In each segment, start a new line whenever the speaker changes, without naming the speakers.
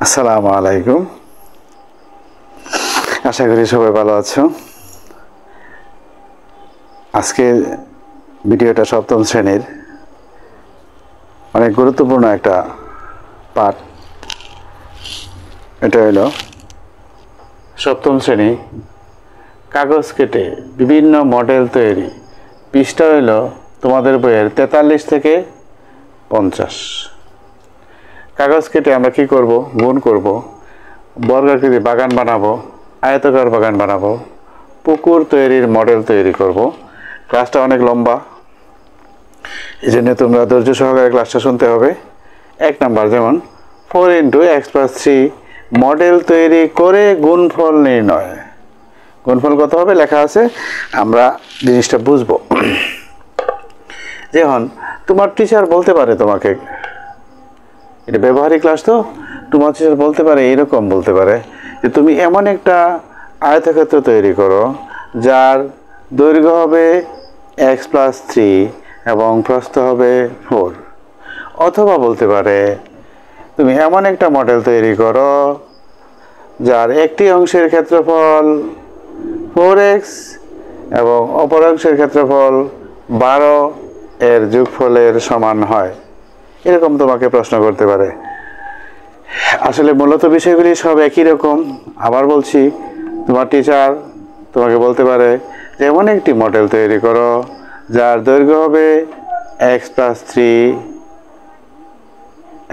আসসালামু আলাইকুম, আশা করি সবাই ভালো আছো। আজকে ভিডিওটা সপ্তম শ্রেণীর অনেক গুরুত্বপূর্ণ একটা পাঠ। এটা হলো সপ্তম শ্রেণী কাগজ কেটে বিভিন্ন মডেল তৈরি। পৃষ্ঠা হইল তোমাদের বইয়ের 43 থেকে 50। কাগজ কেটে আমরা কি করব? গুণ করব, বর্গাকৃতি বাগান বানাবো, আয়তাকার বাগান বানাবো, পুকুর তৈরির মডেল তৈরি করব। ক্লাসটা অনেক লম্বা, এই জন্য তোমরা ধৈর্য সহকারে ক্লাসটা শুনতে হবে। 1 নাম্বার যেমন 4 × x + 3 মডেল তৈরি করে গুণফল নির্ণয়। গুণফল কত হবে লেখা আছে, আমরা জিনিসটা বুঝবো। যেমন তোমার টিচার বলতে পারে তোমাকে, এটা ব্যবহারিক ক্লাস, তো তোমার টিচার বলতে পারে, এরকম বলতে পারে যে তুমি এমন একটা আয়তক্ষেত্র তৈরি করো যার দৈর্ঘ্য হবে x + 3 এবং প্রস্থ হবে 4। অথবা বলতে পারে তুমি এমন একটা মডেল তৈরি করো যার একটি অংশের ক্ষেত্রফল 4x এবং অপর অংশের ক্ষেত্রফল 12 এর যোগফলের সমান হয়। এরকম তোমাকে প্রশ্ন করতে পারে। আসলে মূলত বিষয়গুলি সব একই রকম। আবার বলছি, তোমার টিচার তোমাকে বলতে পারে যে এমন একটি মডেল তৈরি করো যার দৈর্ঘ্য হবে x + 3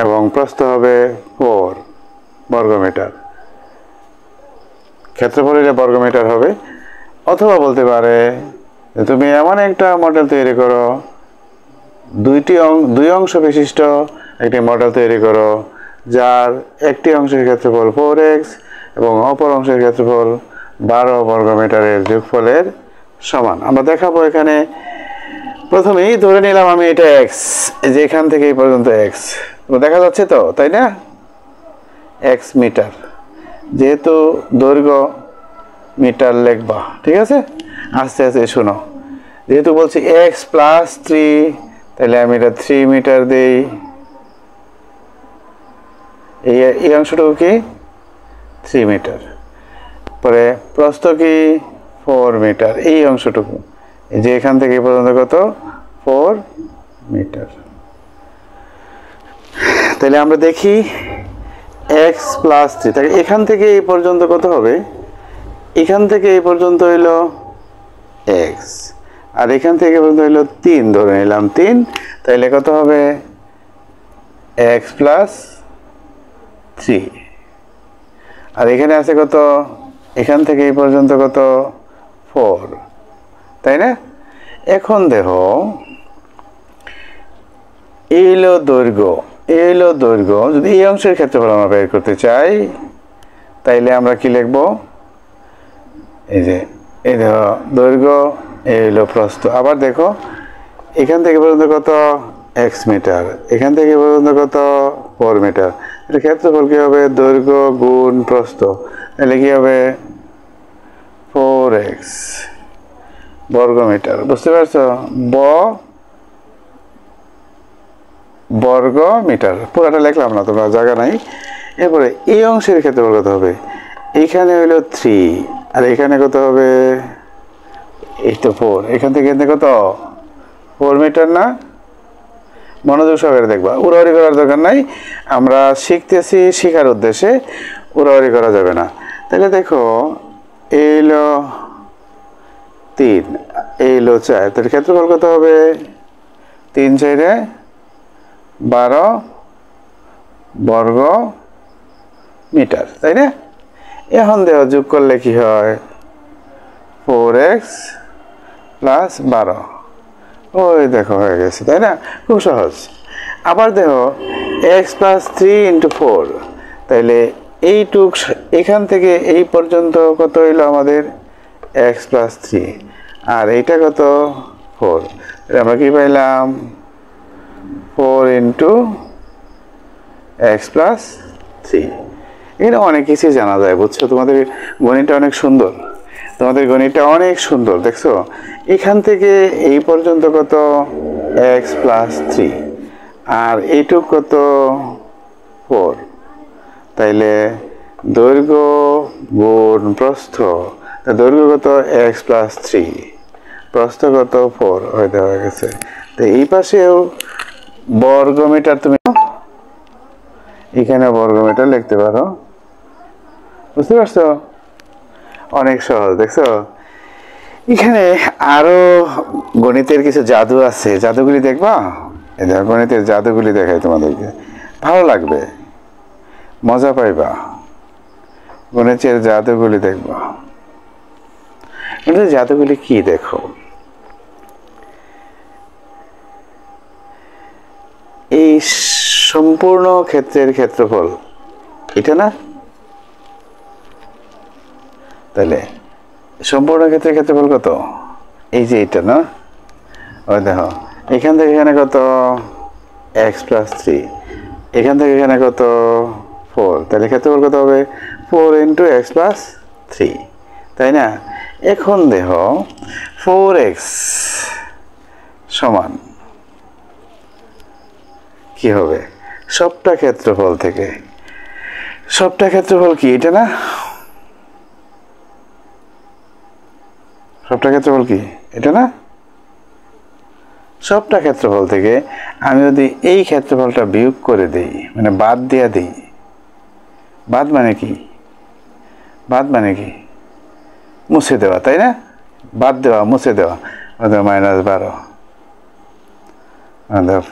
এবং প্রস্থ হবে 4 বর্গমিটার, ক্ষেত্রফল হলে বর্গমিটার হবে। অথবা বলতে পারে যে তুমি এমন একটা মডেল তৈরি করো, দুই অংশ বিশিষ্ট একটি মডেল তৈরি করো যার একটি অংশের ক্ষেত্রফল 4x এবং অপর অংশের ক্ষেত্রফল 12 বর্গমিটারের যোগফলের সমান। আমরা দেখাবো এখানে। প্রথমেই ধরে নিলাম আমি এটা x, এই যে এখান থেকে এই পর্যন্ত x, দেখা যাচ্ছে তো, তাই না? x মিটার, যেহেতু দৈর্ঘ্য মিটার লিখবা, ঠিক আছে? আস্তে আস্তে শোনো। যেহেতু বলছি x + 3, তাহলে আমি এটা 3 মিটার দিই। এই অংশটুকু কি 3 মিটার। পরে প্রস্থ কি 4 মিটার, এই অংশটুকু, এই যে এখান থেকে এই পর্যন্ত কত 4 মিটার। তাহলে আমরা দেখি x + 3, তাহলে এখান থেকে এই পর্যন্ত কত হবে? এখান থেকে এই পর্যন্ত হইল x, আর এখান থেকে পর্যন্ত হইল 3, ধরে নিলাম 3। তাহলে কত হবে? x + 3। আর এখানে আছে কত? এখান থেকে এই পর্যন্ত কত? 4, তাই না? এখন দেখো, এই হলো দৈর্ঘ্য, এই হলো দৈর্ঘ্য। যদি এই অংশের ক্ষেত্রফল আমরা বের করতে চাই, তাইলে আমরা কি লিখব? এই যে এই দেখো দৈর্ঘ্য, এই হলো প্রস্থ। আবার দেখো এখান থেকে পর্যন্ত কত? x মিটার, এখান থেকে পর্যন্ত কত? 4 মিটার। এটা ক্ষেত্রফল কি হবে? দৈর্ঘ্য গুণ প্রস্থ, তাহলে কি হবে? 4x বর্গমিটার। বুঝতে পারছো? বর্গ মিটার। পুরাটা লিখলাম না, তোমরা জায়গা নাই। এরপরে এই অংশের ক্ষেত্রফল কত হবে? এখানে হইল 3, আর এখানে কত হবে? এই তো 4, এখান থেকে কত? 4 মিটার না? মনোযোগ সহকারে দেখবা, উড়াউড়ি করার দরকার নাই। আমরা শিখতেছি, শেখার উদ্দেশ্যে, উড়াউড়ি করা যাবে না। তাহলে দেখো এই হলো 3, এই হলো 4, তাহলে ক্ষেত্রফল কত হবে? 3 × 4 = 12 বর্গ মিটার, তাই না? এখন দেখো যোগ করলে কি হয়? 4x + 12, ওই দেখো হয়ে গেছে, তাই না? খুব সহজ। আবার দেখো x + 3 × 4, তাইলে এইটুক এখান থেকে এই পর্যন্ত কত হইলো আমাদের? x + 3, আর এইটা কত? 4। আমরা কি পাইলাম? 4 × x + 3। এখানে অনেক কিছু জানা যায়, বুঝছো? তোমাদের গণিতটা অনেক সুন্দর। তোমাদের গণিতটা অনেক সুন্দর দেখছো। এখান থেকে এই পর্যন্ত কত x প্লাস 3 আর এইটুক কত 4, তাইলে দৈর্ঘ্য গুণ প্রস্থ, দৈর্ঘ্য কত x প্লাস 3, প্রস্থ কত 4 হয়ে গেছে। তো এই পাশেও বর্গমিটার, তুমি এখানে বর্গমিটার লিখতে পারো, বুঝতে পারছো? অনেক সহজ দেখছো। এখানে আরো গণিতের কিছু জাদু আছে, জাদুগুলি দেখবা। এই দেখো গণিতের জাদুগুলি দেখাই তোমাদেরকে, ভালো লাগবে, মজা পাইবা। গণিতের জাদুগুলি দেখবা। গণিতের জাদুগুলি কি দেখো, এই সম্পূর্ণ ক্ষেত্রের ক্ষেত্রফল এটা না, তাহলে সম্পূর্ণ ক্ষেত্রের ক্ষেত্রফল কত, এই যে এটা না। ওই দেখো এখান থেকে এখানে কত x প্লাস 3, এখান থেকে এখানে কত 4, তাহলে ক্ষেত্রফল কত হবে 4 ইন্টু x প্লাস 3, তাই না? এখন দেখো 4x সমান কি হবে, সবটা ক্ষেত্রফল থেকে, সবটা ক্ষেত্রফল কি এটা না, সবটা ক্ষেত্রফল কি এটা না। সবটা ক্ষেত্রফল থেকে আমি যদি এই ক্ষেত্রফলটা বিয়োগ করে দেই, মানে বাদ দিয়ে দিই, বাদ মানে কি, বাদ মানে কি মুছে দেওয়া, তাই না? বাদ দেওয়া, মুছে দেওয়া, মাইনাস 12,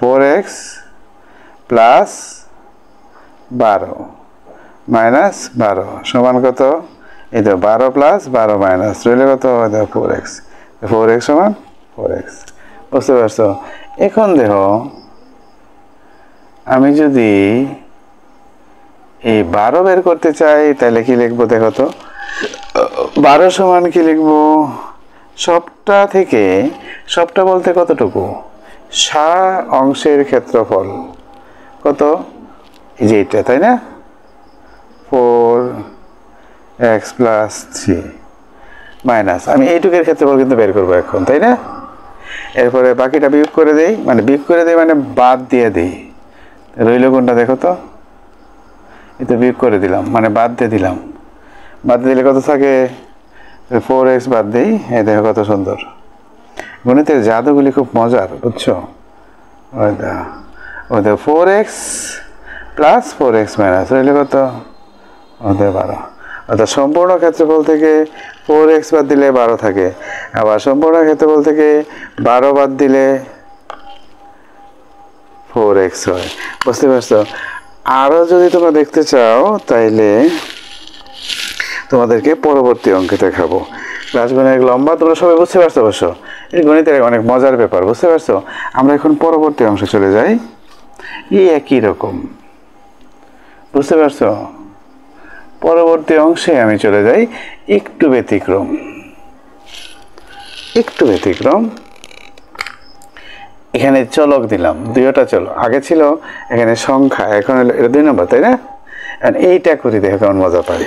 4x প্লাস 12 মাইনাস 12 সমান কত, এই তো 12 প্লাস 12 মাইনাস রইলে কত, 4x, 4x সমান 4x, বুঝতে পারছো? এখন দেখো আমি যদি এই 12 বের করতে চাই তাহলে কি লিখবো দেখো তো, 12 সমান কি লিখবো, সবটা থেকে, সবটা বলতে কতটুকু, অংশের ক্ষেত্রফল কত, এই যে এটা, তাই না? 4x প্লাস 3 মাইনাস, আমি এইটুকের ক্ষেত্রফল কিন্তু বের করবো এখন, তাই না? এরপরে বাকিটা বিয়োগ করে দেই, মানে বিয়োগ করে দেই মানে বাদ দিয়ে দিই, রইল কোনটা দেখো তো, এটা বিয়োগ করে দিলাম মানে বাদ দিয়ে দিলাম, বাদ দিলে কত থাকে 4x বাদ দিই, এই দেখো কত সুন্দর। গণিতের জাদুগুলি খুব মজার, বুঝছো? ওই দেখো 4x প্লাস 4x মাইনাস রইলে কত, 12, অর্থাৎ সম্পূর্ণ ক্ষেত্রফল থেকে 4x বাদ দিলে 12 থাকে, আবার সম্পূর্ণ ক্ষেত্রফল থেকে 12 বাদ দিলে 4x হয়, বুঝতে পারছো? আরো যদি তোমরা দেখতে চাও তাইলে তোমাদেরকে পরবর্তী অঙ্কে দেখাবো। ক্লাসগুলো অনেক লম্বা, তোমরা সবাই বুঝতে পারছো অবশ্য, এই গণিতের অনেক মজার ব্যাপার, বুঝতে পারছো? আমরা এখন পরবর্তী অংশে চলে যাই, এই একই রকম, বুঝতে পারছো? পরবর্তী অংশে আমি চলে যাই, একটু ব্যতিক্রম, একটু ব্যতিক্রম। এখানে চলক দিলাম, দুইটা চলক, আগে ছিল এখানে সংখ্যা, এখন এটা 2 নম্বর, তাই না? এইটা করি, দেখো কেমন মজা পাই।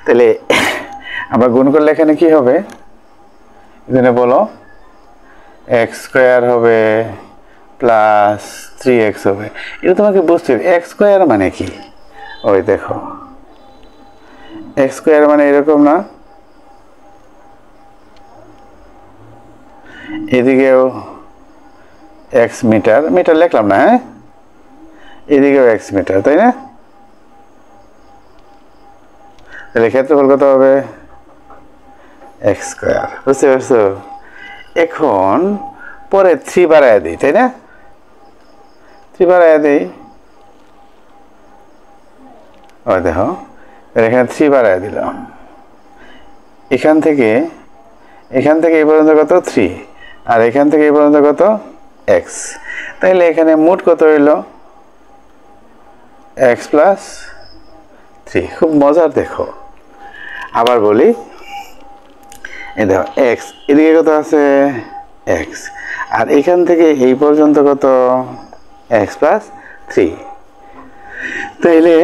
তাহলে আমরা গুণ করলে এখানে কি হবে, এখানে বলো x স্কোয়ার হবে প্লাস 3x হবে, এটা তোমাকে বুঝতে হবে x স্কোয়ার মানে কি। ওই দেখো x স্কোয়ার মানে এরকম না, এদিকেও x মিটার, মিটার লিখলাম না, হ্যাঁ, এদিকেও x মিটার, তাই না? তাহলে ক্ষেত্রফল কত হবে x স্কোয়ার, বুঝতে পারছো? এখন পরে 3 বাড়ায় দিই, তাই না? 3 বাড়ায় দিই, ওই দেখো এখানে 3 বাড়ায় দিলাম, এখান থেকে এই পর্যন্ত কত 3, আর এখান থেকে এই পর্যন্ত কত x, তাইলে এখানে মোট কত হইল x প্লাস 3, খুব মজার। দেখো আবার বলি, এই দেখো x, এদিকে কত আছে x, আর এখান থেকে এই পর্যন্ত কত x প্লাস 3, তাইলে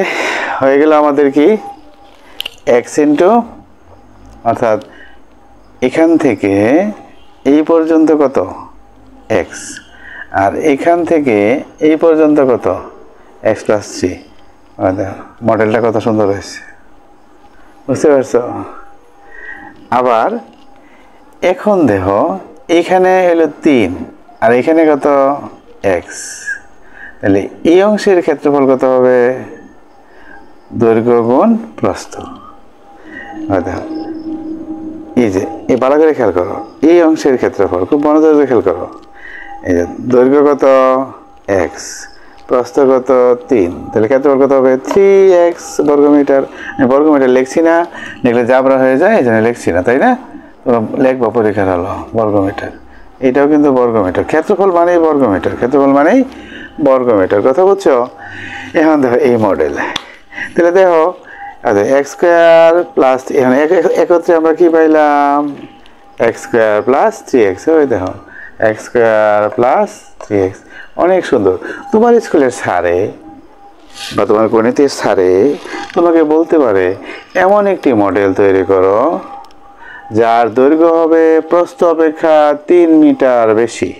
হয়ে গেল আমাদের কি x ইন্টু, অর্থাৎ এখান থেকে এই পর্যন্ত কত এক্স, আর এখান থেকে এই পর্যন্ত কত এক্স প্লাস থ্রি। মডেলটা কত সুন্দর হয়েছে, বুঝতে পারছো? আবার এখন দেখো এখানে হলো 3 আর এখানে কত এক্স, তাহলে এই অংশের ক্ষেত্রফল কত হবে দৈর্ঘ্য গুণ প্রস্থ। দেখো এই যে এই ভালো করে খেয়াল করো, এই অংশের ক্ষেত্রফল খুব মনোযোগ দিয়ে খেয়াল করো। এই যে দৈর্ঘ্য কত এক্স, প্রস্থ কত 3, তাহলে ক্ষেত্রফল কত হবে 3x বর্গমিটার। বর্গমিটার লিখছি না, লিখলে জাবরা হয়ে যায়, এই জন্য লিখছি না, তাই না? তোমরা লিখবো পরীক্ষার হলো বর্গমিটার, এটাও কিন্তু বর্গমিটার। ক্ষেত্রফল মানেই বর্গমিটার, ক্ষেত্রফল মানেই বর্গমিটার, কথা বুঝছো? এখন দেখো এই মডেল, তাহলে দেখো এক্স স্কোয়ার প্লাস, এখানে একত্রে আমরা কি পাইলাম এক্স স্কোয়ার প্লাস 3x। ওই দেখো এক্স স্কোয়ার প্লাস 3x, অনেক সুন্দর। তোমার স্কুলের স্যারে বা তোমার গণিতের স্যারে তোমাকে বলতে পারে এমন একটি মডেল তৈরি করো যার দৈর্ঘ্য হবে প্রস্থ অপেক্ষা 3 মিটার বেশি।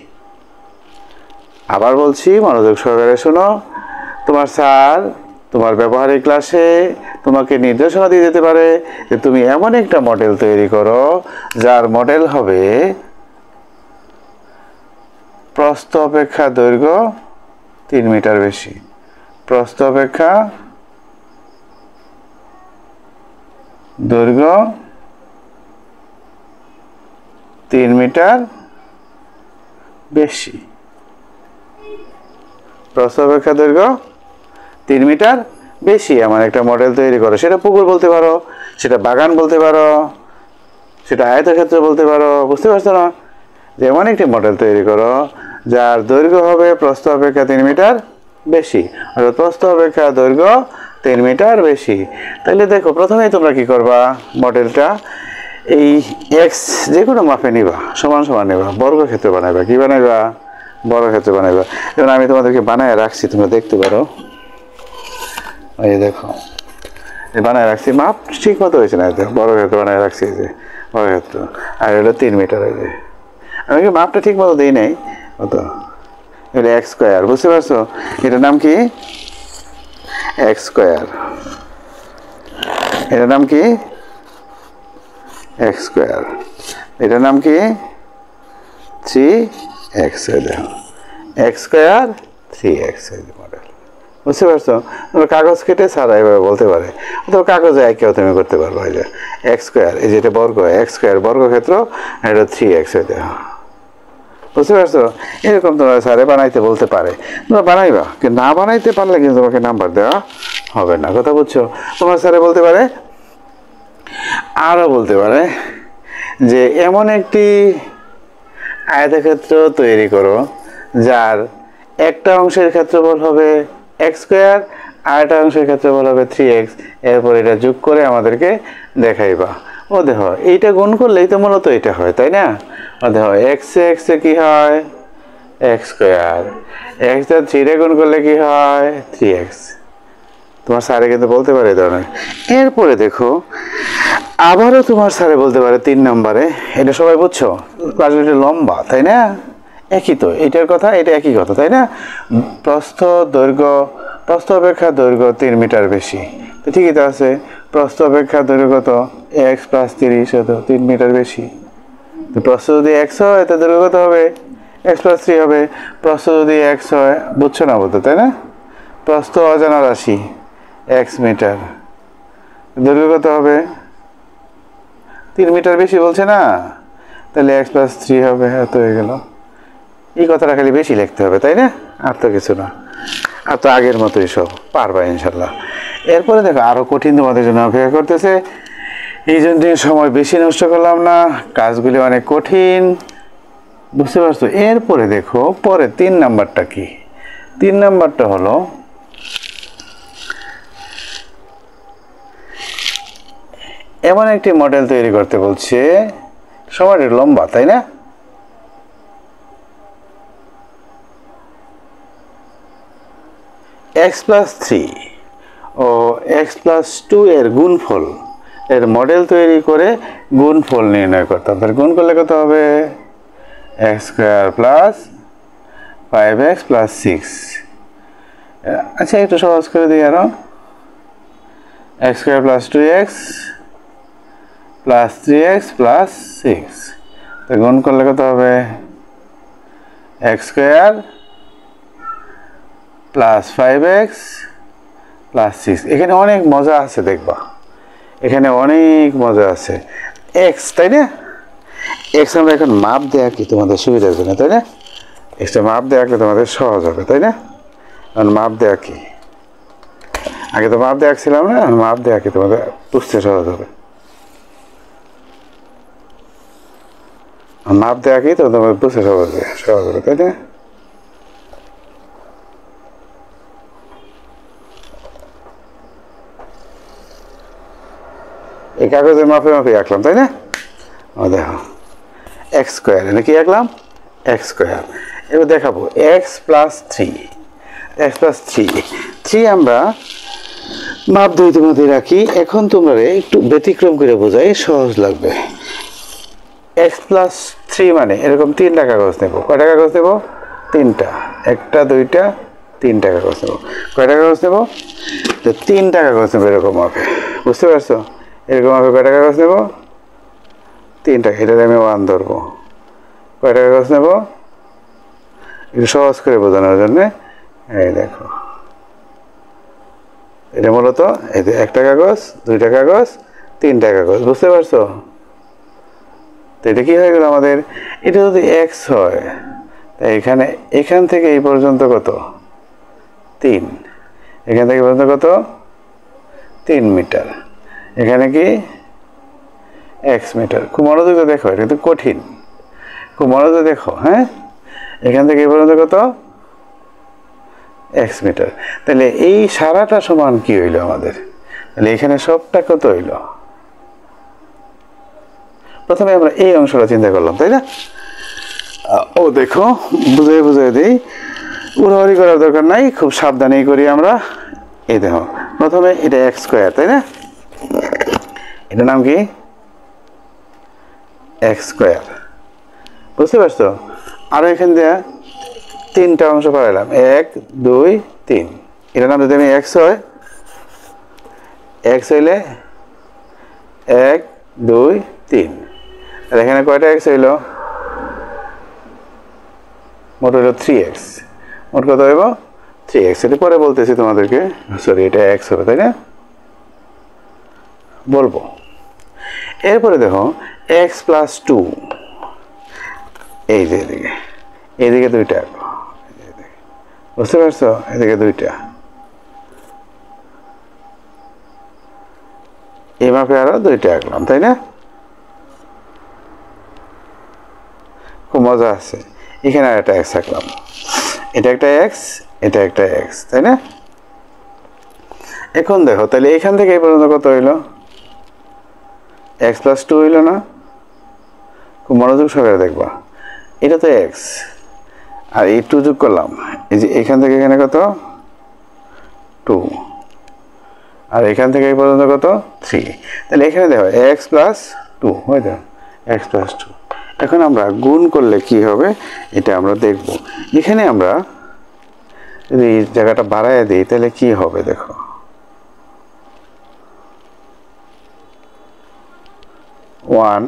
আবার বলছি, মনোযোগ সহকারে শোনো। তোমার স্যার তোমার ব্যবহারিক ক্লাসে তোমাকে নির্দেশনা দিয়ে যেতে পারে যে তুমি এমন একটা মডেল তৈরি করো যার মডেল হবে প্রস্থ অপেক্ষা দৈর্ঘ্য 3 মিটার বেশি, প্রস্থ অপেক্ষা দৈর্ঘ্য 3 মিটার বেশি, প্রস্থ অপেক্ষা দৈর্ঘ্য 3 মিটার বেশি আমার একটা মডেল তৈরি করো। সেটা পুকুর বলতে পারো, সেটা বাগান বলতে পারো, সেটা আয়তক্ষেত্র বলতে পারো, বুঝতে পারছো না? যেমন একটি মডেল তৈরি করো যার দৈর্ঘ্য হবে প্রস্থ অপেক্ষা 3 মিটার বেশি, অর্থাৎ প্রস্থ অপেক্ষা দৈর্ঘ্য 3 মিটার বেশি। তাহলে দেখো প্রথমেই তোমরা কি করবা, মডেলটা এই এক্স যে কোনো মাপে নিবা, সমান সমান নেবা, বর্গক্ষেত্র বানাইবা। কি বানাইবা? বর্গক্ষেত্র বানাইবা। যেমন আমি তোমাদেরকে বানায় রাখছি, তোমরা দেখতে পারো। এই দেখো বানায় রাখছি, মাপ ঠিক মতো হয়েছে না? দেখো বর্গক্ষেত্র বানায় রাখছি, এই যে বর্গক্ষেত্র, আর এটা 3 মিটার। এই যে আমি কি মাপটা ঠিক মতো দিই নাই, কত এটা এক্স স্কোয়ার, বুঝতে পারছো? এটার নাম কি এক্স স্কোয়ার, এটার নাম কি এক্স স্কোয়ার, এটার নাম কি 3x। দেখো এক্স স্কোয়ার 3x মডেল, বুঝতে পারছো? তোমরা কাগজ কেটে ছাড়া এভাবে বলতে পারে, অথবা কাগজে একেও তুমি করতে পারবো। এই যে এক্স স্কোয়ার, এই যে এটা বর্গ, এক্স স্কোয়ার বর্গক্ষেত্র, এটা 3x। দেখো বুঝতে পারছো? এরকম তোমরা স্যারে বানাইতে বলতে পারে, তোমরা বানাইবা। কিন্তু না বানাইতে পারলে কিন্তু তোমাকে নাম্বার দেওয়া হবে না, কথা বুঝছো? তোমার স্যারে বলতে পারে, আরও বলতে পারে যে এমন একটি আয়তক্ষেত্র তৈরি করো যার একটা অংশের ক্ষেত্রফল হবে এক্স স্কোয়ার, আরেকটা অংশের ক্ষেত্রফল হবে 3x। এরপর এটা যোগ করে আমাদেরকে দেখাইবা। ও দেখো এইটা গুণ করলেই তো মূলত এটা হয়, তাই না? ও দেখো এক্স এক্সে কি হয় এক্স স্কোয়ার, এক্স আর 3 গুণ করলে কি হয় 3x। তোমার স্যারে কিন্তু বলতে পারে এই ধরনের। এরপরে দেখো আবারও তোমার স্যারে বলতে পারে 3 নম্বরে, এটা সবাই বুঝছো? ক্লাসগুলি লম্বা, তাই না? একই তো, এটার কথা এটা একই কথা, তাই না? প্রস্থ দৈর্ঘ্য, প্রস্থ অপেক্ষা দৈর্ঘ্য 3 মিটার বেশি, তো ঠিকই তো আছে। প্রস্থ অপেক্ষা দৈর্ঘ্য কত x প্লাস 30, তো 3 মিটার বেশি। তো প্রস্থ যদি x হয় তো দৈর্ঘ্য কত হবে x প্লাস 3 হবে। প্রস্থ যদি x হয়, বুঝছো না বলতে, তাই না? প্রস্থ অজানা রাশি x মিটার, দৈর্ঘ্য কত হবে 3 মিটার বেশি বলছে না, তাহলে x প্লাস 3 হবে। এত হয়ে গেল। এই কথাটা খালি বেশি লিখতে হবে, তাই না? আর তো কিছু না, আর তো আগের মতোই সব পারবা ইনশাল্লাহ। এরপরে দেখো আরও কঠিন তোমাদের জন্য অপেক্ষা করতেছে, এই জন্য সময় বেশি নষ্ট করলাম না, কাজগুলি অনেক কঠিন, বুঝতে পারছো? এরপরে দেখো পরে 3 নাম্বারটা কি। 3 নাম্বারটা হলো এমন একটি মডেল তৈরি করতে বলছে, সময়টা লম্বা, তাই না? x প্লাস 3 ও x প্লাস 2 এর গুণফল এর মডেল তৈরি করে গুণফল নির্ণয় করতাম। তাহলে গুণ করলে কত হবে? X square plus 5x plus 6। আচ্ছা একটু সহজ করে দিই আরো, x square plus 2x plus 3x plus 6। তো গুণ করলে কত হবে? X square plus 5x plus 6। এখানে অনেক মজা আছে, দেখবা এখানে অনেক মজা আছে। এক্স, তাই না? এক্স আমরা এখন মাপ দেয়া কি তোমাদের সুবিধার জন্য, তাই না? এক্সটা মাপ দেওয়া আঁকলে তোমাদের সহজ হবে, তাই না? কারণ মাপ দেওয়া কি, আগে তো মাপ দেওয়া ছিলাম না, মাপ দেওয়া কি তোমাদের বুঝতে সহজ হবে। মাপ দেওয়া কি তো তোমাদের বুঝতে সহজ হবে, তাই না? এই কাগজের মাপে মাপে আঁকলাম, তাই না? ও দেখো এক্স স্কোয়ার, এটা কি আঁকলাম? X square. এবার দেখাবো এক্স প্লাস 3, এক্স প্লাস 3 আমরা মাপ দুইটির মধ্যে রাখি। এখন তোমরা একটু ব্যতিক্রম করে বোঝাই, সহজ লাগবে। এক্স প্লাস 3 মানে এরকম 3টা কাগজ নেব। কয়টা কাগজ নেব? 3টা। 1টা 2টা 3টা কাগজ নেব। কয়টা কাগজ নেব? তো 3টা কাগজ নেব এরকম হবে, বুঝতে পারছো? এরকম হবে কয়টা কাগজ নেব? 3টা। এটাতে আমি 1 ধরবো। কয়টা কাগজ নেব? একটু সহজ করে বোঝানোর জন্য এই দেখো, এটা মূলত এই যে 1টা কাগজ 2টা কাগজ 3টা কাগজ, বুঝতে পারছো? তো এটা কি হয়ে গেল আমাদের? এটা যদি এক্স হয় তাই এখান থেকে এই পর্যন্ত কত? 3। এখান থেকে পর্যন্ত কত? 3 মিটার। এখানে কি এক্স মিটার। খুব মনোযোগ দেখো, এটা কিন্তু কঠিন, খুব মনোযোগ দেখো। হ্যাঁ, এখান থেকে এই পর্যন্ত কত? X metre. তাহলে এই সারাটা সমান কি হইল আমাদের? তাহলে এখানে সবটা কত হইল? প্রথমে আমরা এই অংশটা চিন্তা করলাম, তাই না? ও দেখো বুঝাই দিই, উড়াউড়ি করার দরকার নাই, খুব সাবধানেই করি আমরা। এই দেখো প্রথমে এটা এক্স স্কোয়ার, তাই না? এটার নাম কি? এক্স স্কোয়ার, বুঝতে পারছো? আরো এখান দিয়ে 3টা অংশ পাইলাম, 1 2 3। এটার নাম যদি আমি এক্স হয়, এক্স হইলে 1 2 3। আর এখানে কয়টা এক্স হইল? মোট হইল 3x। মোট কত হইব? 3x। এটা পরে বলতেছি তোমাদেরকে, সরি এটা এক্স হবে, তাই না? বলবো। এরপরে দেখো এক্স প্লাস 2, এই যে এইদিকে 2টা, বুঝতে পারছো? এদিকে 2টা, এই মাপে আরো 2টা আঁকলাম, তাই না? খুব মজা আছে। এখানে আর একটা এক্স আঁকলাম, এটা একটা এক্স, এটা একটা এক্স, তাই না? এখন দেখো তাহলে এখান থেকে এই পর্যন্ত কত হইল? এক্স প্লাস 2 হইল না? খুব মনোযোগ সহকারে দেখবা, এটা তো এক্স আর এই 2 যোগ করলাম, এই যে এখান থেকে এখানে কত? 2। আর এখান থেকে এই পর্যন্ত কত? 3। তাহলে এখানে দেখো এক্স প্লাস 2 হয়ে যাবে, এক্স প্লাস 2। এখন আমরা গুণ করলে কি হবে এটা আমরা দেখব। এখানে আমরা যদি এই জায়গাটা বাড়ায় দিই তাহলে কি হবে দেখো, 1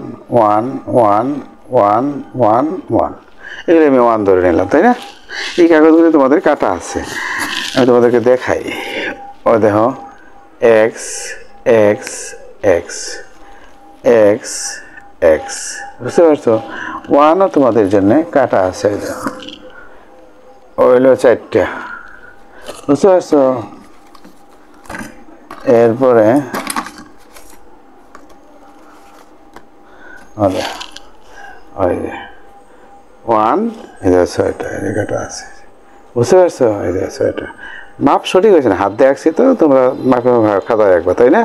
1 1 1 1 1। এগুলো আমি 1 ধরে নিলাম, তাই না? এই কাগজগুলো তোমাদের কাটা আছে, আমি তোমাদেরকে দেখাই। ও দেখো x x x x x, বুঝতে পারছো? 1ও তোমাদের জন্য কাটা আছে, হইল 4টা, বুঝতে পারছো? এরপরে ওই যে 1, এদের 6টা, এদের কাটা আছে, বুঝতে পারছো? এদের 6টা। মাপ সঠিক হয়েছে না, হাত দিয়ে আঁকছি তো, তোমরা মাপে খাতায় রাখবা, তাই না?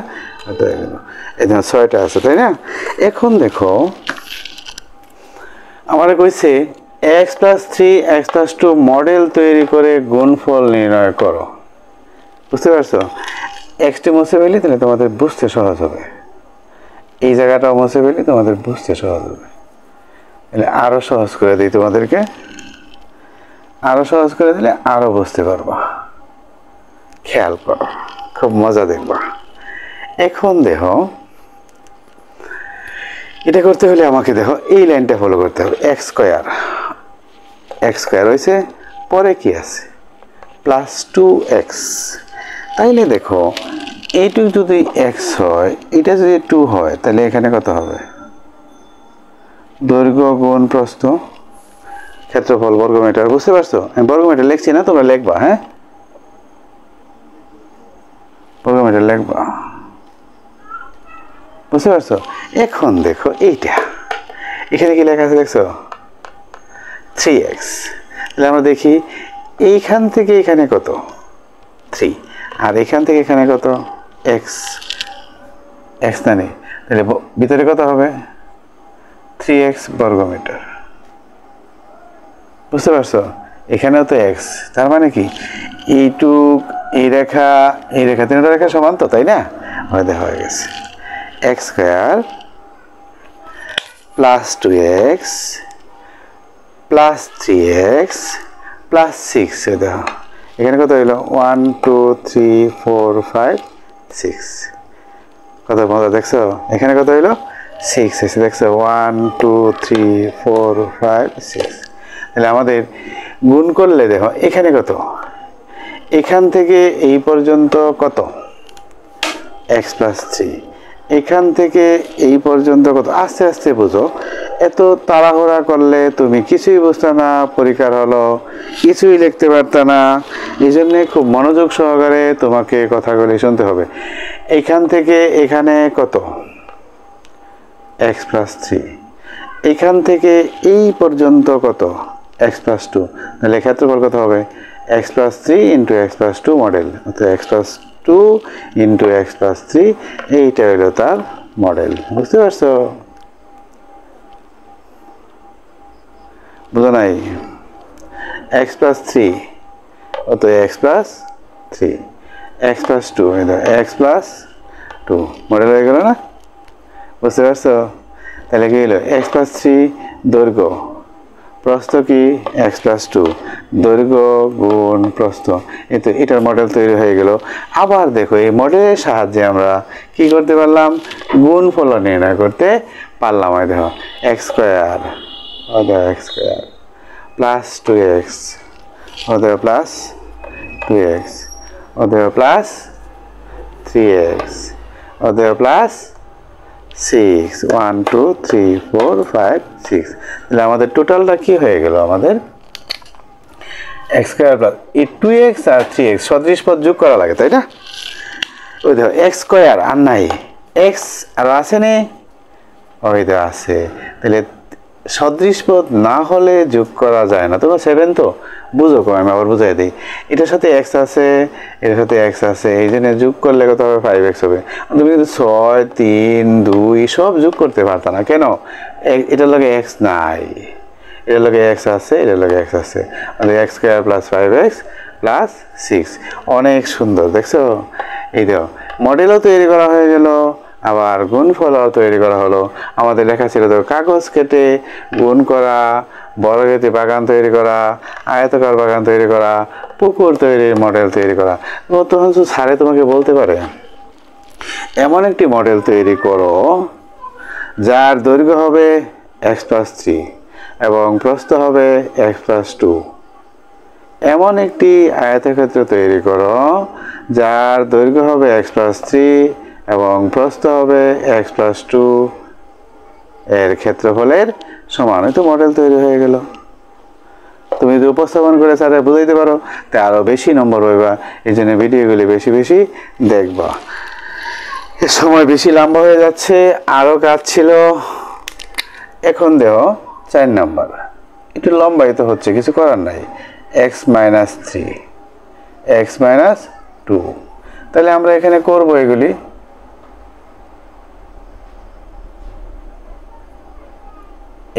এদের 6টা আছে, তাই না? এখন দেখো আমার কইছে x plus 3 x plus 2 model তৈরি করে গুণফল নির্ণয় করো, বুঝতে পারছো? এক্সটি মুছে ফেলি তাহলে তোমাদের বুঝতে সহজ হবে। এই জায়গাটা মুছে ফেলি, তোমাদের বুঝতে সহজ হবে। তাহলে আরও সহজ করে দিই তোমাদেরকে, আরও সহজ করে দিলে আরও বুঝতে পারবা। খেয়াল করো, খুব মজা দেখবা। এখন দেখো, এটা করতে হলে আমাকে দেখো এই লাইনটা ফলো করতে হবে। এক্স স্কোয়ার হয়েছে, পরে কি আছে +2x। তাইলে দেখো এইটুকু যদি এক্স হয়, এটা যদি 2 হয়, তাহলে এখানে কত হবে? দৈর্ঘ্য গুণ প্রস্থ, ক্ষেত্রফল বর্গমিটার। বুঝতে পারছো? আমি বর্গমিটার লিখছি না, তোমরা লিখবা। হ্যাঁ, বর্গমিটার লিখবা। বুঝতে পারছো? এখন দেখো এইটা, এখানে কি লেখা আছে দেখছো? 3x। তাহলে আমরা দেখি এইখান থেকে এখানে কত? 3। আর এখান থেকে এখানে কত? x না নেই, তাহলে ভিতরে কত হবে? 3x বর্গমিটার। বুঝতে পারছো? এখানেও তো x, তার মানে কি এইটুক, এই রেখা তিনটা রেখা সমান তো, তাই না? হয়ে গেছে x স্কয়ার +2x +3x +6। দেখো এখানে কত হইলো? 1 2 3 4 5 6। কত মজা দেখছো? এখানে কত হইলো? 6 এসে দেখছো? 1 2 3 4 5 6। তাহলে আমাদের গুণ করলে দেখো এখানে কত, এখান থেকে এই পর্যন্ত কত? x + 3। এখান থেকে এই পর্যন্ত কত? আস্তে আস্তে বুঝো, এত তাড়াহুড়া করলে তুমি কিছুই বুঝতে না, পরীক্ষার হলো কিছুই লিখতে পারত না। এই জন্যে খুব মনোযোগ সহকারে তোমাকে কথাগুলি শুনতে হবে। এখান থেকে এখানে কত? x + 3। এখান থেকে এই পর্যন্ত কত? x + 2। তাহলে ক্ষেত্রফল কত হবে? x + 3 × x + 2 model. অর্থাৎ x + 2 × x + 3, এইটা হলো তার মডেল। বুঝতে পারছো? বুঝো নাই? x + 3 অত x + 3, x + 2 x + 2 মডেল হয়ে গেল না? বুঝতে পারছো? তাহলে কি হলো? x + 3 দৈর্ঘ্য, প্রস্থ কি? x + 2 দৈর্ঘ্য গুণ প্রস্থ। এটার মডেল তৈরি হয়ে গেল। আবার দেখো এই মডেলের সাহায্যে আমরা কি করতে পারলাম? গুণফল নির্ণয় করতে পারলাম। দেখো x square +2x +2x +3x +6 1 2 3 4 5 6। তাহলে আমাদের টোটালটা কি হয়ে গেল? আমাদের x স্কয়ার এই 2x আর 3x সদৃশ পদ যোগ করা লাগে, তাই না? ওই দেখো x স্কয়ার আর নাই, x আর আছে নে, ওই তো আছে। তাহলে সদৃশ পদ না হলে যোগ করা যায় না। তোমরা 7 তো বুঝো, আমি আবার বুঝাই দিই। এটার সাথে x আছে, এটার সাথে x আছে, এই জন্য যোগ করলে কত হবে? 5x হবে। তুমি কিন্তু 6 3 2 সব যোগ করতে পারত না। কেন? এটার লগে x নাই, এটার লগে x আছে, এটার লগে x আছে। x square +5x +6। অনেক সুন্দর দেখছো? এই দেখো মডেলও তৈরি করা হয়ে গেল, আবার গুণফলও তৈরি করা হলো। আমাদের লেখা ছিল তো কাগজ কেটে গুণ করা, বর্গক্ষেত্রে বাগান তৈরি করা, আয়তাকার বাগান তৈরি করা, পুকুর তৈরির মডেল তৈরি করা। তখন স্যারে তোমাকে বলতে পারে এমন একটি মডেল তৈরি করো যার দৈর্ঘ্য হবে x + 3 এবং প্রস্থ হবে x + 2। এমন একটি আয়তক্ষেত্র তৈরি করো যার দৈর্ঘ্য হবে x + 3 এবং প্রস্থ হবে x + 2 এর ক্ষেত্রফলের সমান। তো মডেল তৈরি হয়ে গেল। তুমি যদি উপস্থাপন করে স্যারে বুঝাইতে পারো তা আরো বেশি নম্বর পাইবা। এই জন্য ভিডিওগুলি বেশি বেশি দেখবা। সময় বেশি লম্বা হয়ে যাচ্ছে, আরো কাজ ছিল। এখন দেখো 4 নাম্বার, একটু লম্বাই তো হচ্ছে, কিছু করার নাই। x - 3 x - 2। তাহলে আমরা এখানে করব এগুলি।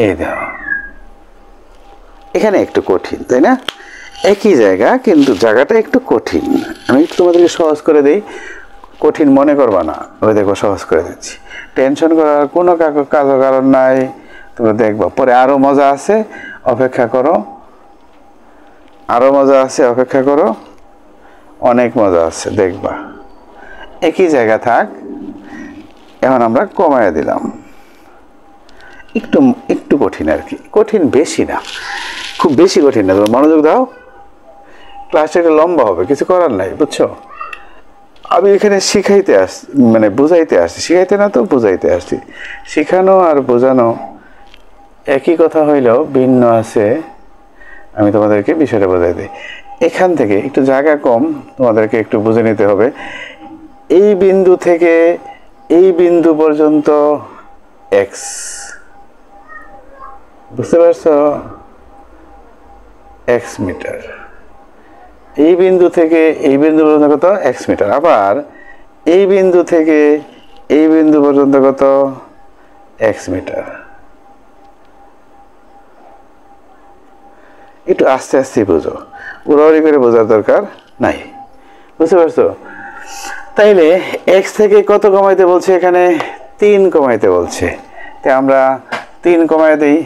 এই দেখো এখানে একটু কঠিন, তাই না? একই জায়গা কিন্তু জায়গাটা একটু কঠিন। আমি একটু তোমাদেরকে সহজ করে দিই। কঠিন মনে করবা না, ওই দেখো সহজ করে দিচ্ছি। টেনশন করার কোনো কারণ নাই, তোমরা দেখবা পরে আরও মজা আছে, অপেক্ষা করো, আরও মজা আছে, অপেক্ষা করো, অনেক মজা আছে দেখবা। একই জায়গা থাক, এখন আমরা কমায় দিলাম, একটু একটু কঠিন আর কি, কঠিন বেশি না, খুব বেশি কঠিন না। তোমরা মনোযোগ দাও, ক্লাসটা একটু লম্বা হবে, কিছু করার নাই, বুঝছো? আমি এখানে শিখাইতে আসছি, মানে বুঝাইতে আসছি, শিখাইতে না তো বুঝাইতে আসছি। শিখানো আর বোঝানো একই কথা হইলেও ভিন্ন আছে। আমি তোমাদেরকে বিষয়টা বোঝাই দিই। এখান থেকে একটু জায়গা কম, তোমাদেরকে একটু বুঝে নিতে হবে। এই বিন্দু থেকে এই বিন্দু পর্যন্ত এক্স, বুঝতে পারছো? X metre. এই বিন্দু থেকে এই বিন্দু পর্যন্ত কত? X metre. আবার এই বিন্দু থেকে এই বিন্দু পর্যন্ত কত? X metre. একটু আস্তে আস্তে বুঝো, উড়াউড়ি করে বোঝার দরকার নাই, বুঝতে পারছো? তাইলে এক্স থেকে কত কমাইতে বলছে? এখানে 3 কমাইতে বলছে। তাই আমরা 3 কমাই দিই,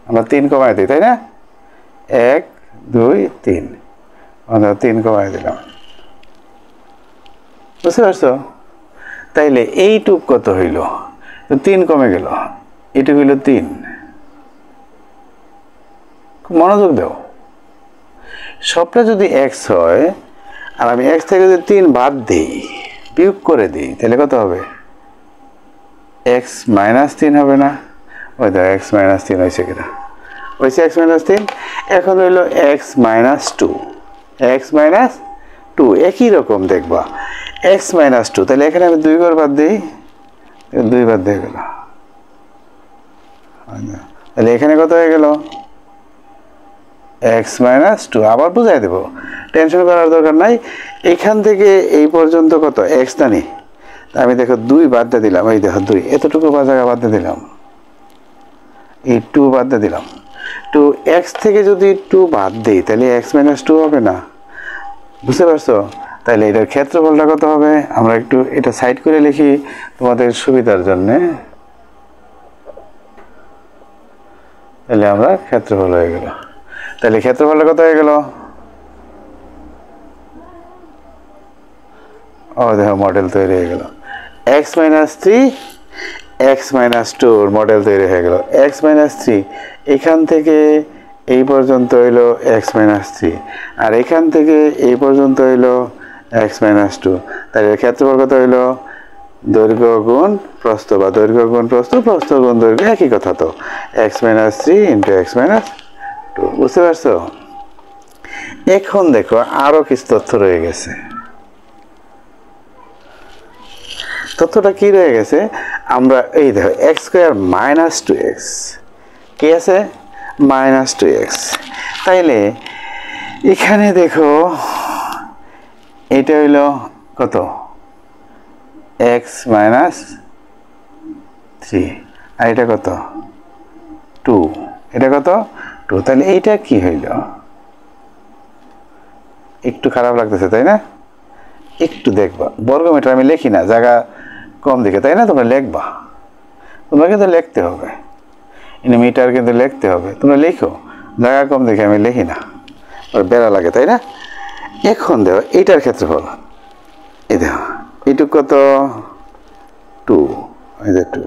আমরা 3 কমাই দিই, তাই না? 1 2 3, আমরা 3 কমাই দিলাম, বুঝতে পারছো? তাইলে এইটুক কত হইল? 3 কমে গেল, এইটুক হইল 3। খুব মনোযোগ দাও, সবটা যদি এক্স হয় আর আমি এক্স থেকে যদি 3 বাদ দিই, বিয়োগ করে দিই, তাহলে কত হবে? এক্স মাইনাস 3 হবে না? ওই দেখো এক্স মাইনাস 3 হয়েছে কিনা, হয়েছে এক্স মাইনাস 3। এখন হইল এক্স মাইনাস 2, এক্স মাইনাস 2 একই রকম দেখবা, এক্স মাইনাস 2। তাহলে এখানে আমি 2 ঘর বাদ দিই, 2 বাদ দিয়ে গেল, তাহলে এখানে কত হয়ে গেল? X minus 2। আবার বুঝাই দেবো, টেনশন করার দরকার নাই। এখান থেকে এই পর্যন্ত কত? এক্স জানি, আমি দেখো 2 বাদ দিয়ে দিলাম, এই দেখো 2, এতটুকু জায়গা বাদ দিয়ে দিলাম, এই 2 বাদ দিয়ে দিলাম। 2 এক্স থেকে যদি 2 বাদ দিই, তাহলে এক্স মাইনাস 2 হবে না, বুঝতে পারছো? তাহলে এটার ক্ষেত্রফলটা কত হবে? আমরা একটু এটা সাইড করে লিখি তোমাদের সুবিধার জন্যে। তাহলে আমরা ক্ষেত্রফল হয়ে গেল, তাহলে ক্ষেত্রফলটা কত হয়ে গেল? ও দেখো মডেল তৈরি হয়ে গেল, x minus 3 x minus 2 model তৈরি হয়ে গেল। এক্স মাইনাস 3 এখান থেকে এই পর্যন্ত হইলো এক্স মাইনাস 3, আর এখান থেকে এই পর্যন্ত হইলো এক্স মাইনাস 2। তাহলে ক্ষেত্রফল কত হইলো? দৈর্ঘ্য গুণ প্রস্থ, বা দৈর্ঘ্য গুণ প্রস্থ, প্রস্থ গুণ দৈর্ঘ্য, একই কথা তো। X minus 3 into x minus 2, বুঝতে পারছো? এখন দেখো আরো কিছু তথ্য রয়ে গেছে। তথ্যটা কি রয়ে গেছে? আমরা এই দেখো এক্স স্কোয়ার মাইনাস 2x, কি আছে? Minus 2x। তাইলে এখানে দেখো এটা হইল কত? এক্স মাইনাস 3, আর এটা কত? 2, এটা কত? 2। তাহলে এইটা কি হইল? একটু খারাপ লাগতেছে তাই না? একটু দেখবা, বর্গমিটার আমি লিখি না, জায়গা কম দিকে, তাই না? তোমরা লিখবা, তোমরা কিন্তু লিখতে হবে, মিটার কিন্তু লিখতে হবে, তোমরা লিখো, জায়গা কম দেখে আমি লিখি না, বেড়া লাগে, তাই না? এখন দেখো এইটার ক্ষেত্রফল, এই দেখো এইটুক কত? 2, এই যে 2,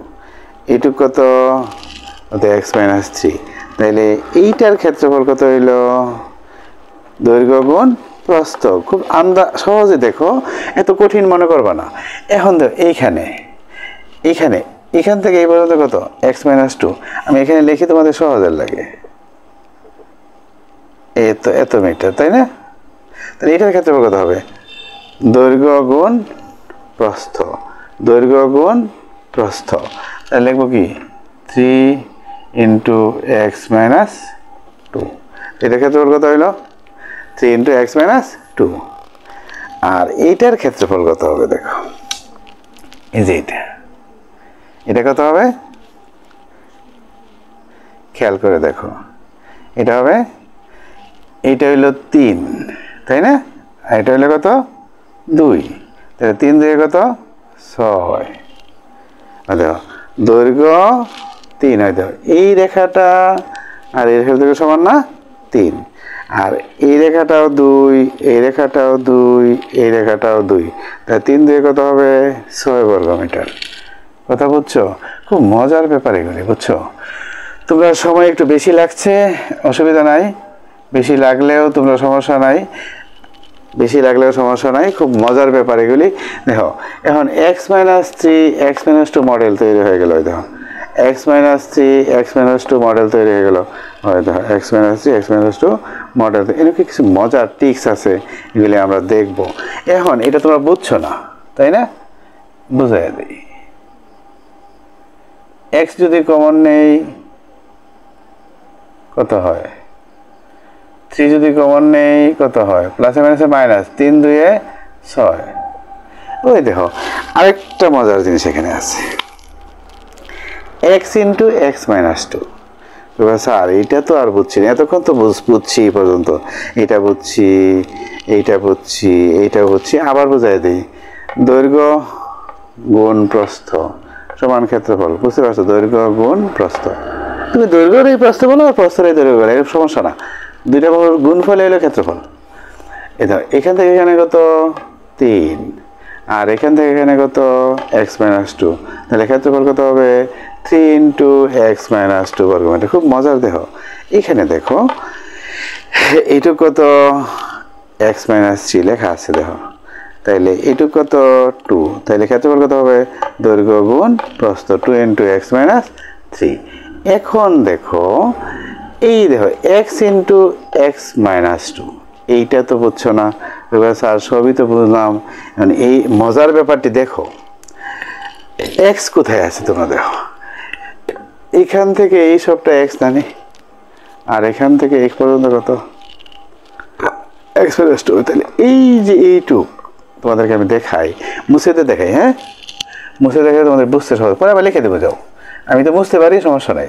এইটুক কত? X minus 3। তাইলে এইটার ক্ষেত্রফল কত হইল? দৈর্ঘ্য গুণ প্রস্থ। খুব সহজে দেখো, এত কঠিন মনে করবা না। এখন দেখো এইখানে এইখানে এখান থেকে এই পর্যন্ত কত? X minus 2। আমি এখানে লিখি তোমাদের সহজের লাগে, এত মিটার, তাই না? তাহলে এটার ক্ষেত্রফল কত হবে? দৈর্ঘ্য গুণ প্রস্থ, দৈর্ঘ্য গুণ প্রস্থ। তাহলে লিখবো কি? 3 ইন্টু এক্স মাইনাস 2। এটার ক্ষেত্রফল কত হইল? 3 ইন্টু এক্স মাইনাস 2। আর এইটার ক্ষেত্রফল কত হবে? দেখো এই যে এটা কত হবে? খেয়াল করে দেখো, এটা হবে, এইটা হইল 3, তাই না? আর এটা হলো কত 2, তাহলে 3 2 কত 6। দেখো দৈর্ঘ্য 3 হয়, দেখো এই রেখাটা আর এই রেখার দৈর্ঘ্য সমান না 3, আর এই রেখাটাও 2, এই রেখাটাও 2, এই রেখাটাও 2, তাহলে 3 2 কত হবে 6 বর্গমিটার। কথা বুঝছো? খুব মজার ব্যাপার এগুলি, বুঝছো? তোমরা সময় একটু বেশি লাগছে, অসুবিধা নাই, বেশি লাগলেও তোমরা সমস্যা নাই, বেশি লাগলেও সমস্যা নাই, খুব মজার ব্যাপার এগুলি। দেখো এখন x-3 x-2 মডেল তৈরি হয়ে গেল। দেখো x-3 x-2 মডেল তৈরি হয়ে গেল। দেখো x-3 x-2 মডেল, এরকম কিছু মজার টিক্স আছে, এগুলি আমরা দেখব। এখন এটা তোমরা বুঝছো না, তাই না? বুঝাই দিই। x যদি কমন নেই কত হয়, 3 যদি কমন নেই কত হয়, প্লাসে মাইনাসে মাইনাস, 3 2 6। ওই দেখো আরেকটা মজার জিনিস এখানে আছে, x into x minus 2। Sir এইটা তো আর বুঝছি না, এতক্ষণ তো বুঝছি এই পর্যন্ত, এটা বুঝছি, এইটা বুঝছি, এইটা বুঝছি, আবার বুঝাই দিই। দৈর্ঘ্য গুণ প্রস্থ সমান ক্ষেত্রফল, বুঝতে পারছো? দৈর্ঘ্য গুণ প্রস্থ, তুমি দৈর্ঘ্যের এই প্রস্থ বলো আর প্রস্থের এই দৈর্ঘ্য বলো, এর সমস্যা না, দুইটা গুণফল এলো ক্ষেত্রফল। এখান থেকে এখানে কত 3, আর এখান থেকে এখানে কত x-2, তাহলে ক্ষেত্রফল কত হবে 3 ইন্টু x-2 বর্গমিটার। খুব মজার। দেখো এখানে দেখো এইটুক কত x-3 লেখা আছে, দেখো তাইলে এইটুক কত 2, তাইলে ক্ষেত্রফল কত হবে দৈর্ঘ্য গুণ প্রস্থ 2 ইন্টু x-3। এখন দেখো এই দেখো x ইন্টু x-2, এইটা তো বুঝছো না, স্যার সবই তো বুঝলাম। এই মজার ব্যাপারটি দেখো, x কোথায় আছে তোমরা দেখো, এখান থেকে এই সবটা x জানি, আর এখান থেকে x পর্যন্ত কত x-2। তাহলে এই যে এইটুক তোমাদেরকে আমি দেখাই, মুছেতে দেখাই, হ্যাঁ মুছে দেখাই, তোমাদের বুঝতে সহজ, পরে আবার লিখে দেবো, যাও আমি তো মুছতে পারি, সমস্যা নাই।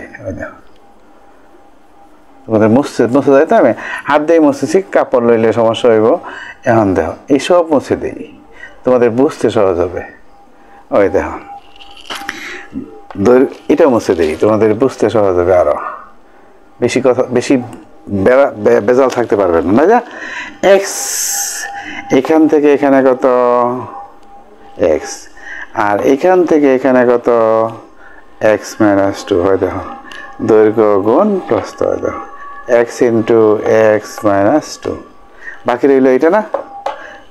তোমাদের মুছে দেয় তো, আমি হাত দিয়ে মুছেছি, কাপড় লইলে সমস্যা হইব। এখন দেখো এইসব মুছে দিই, তোমাদের বুঝতে সহজ হবে। ওই দেখো এটা মুছে দিই, তোমাদের বুঝতে সহজ হবে, আরো বেশি কথা, বেশি বেজাল থাকতে পারবে না। যা x এখান থেকে এখানে কত x, আর এখান থেকে এখানে কত x-2 হয়। দেখো দৈর্ঘ্য গুণ প্রস্থ, হয় দেখো x ইন্টু x-2, বাকি রইল এইটা না,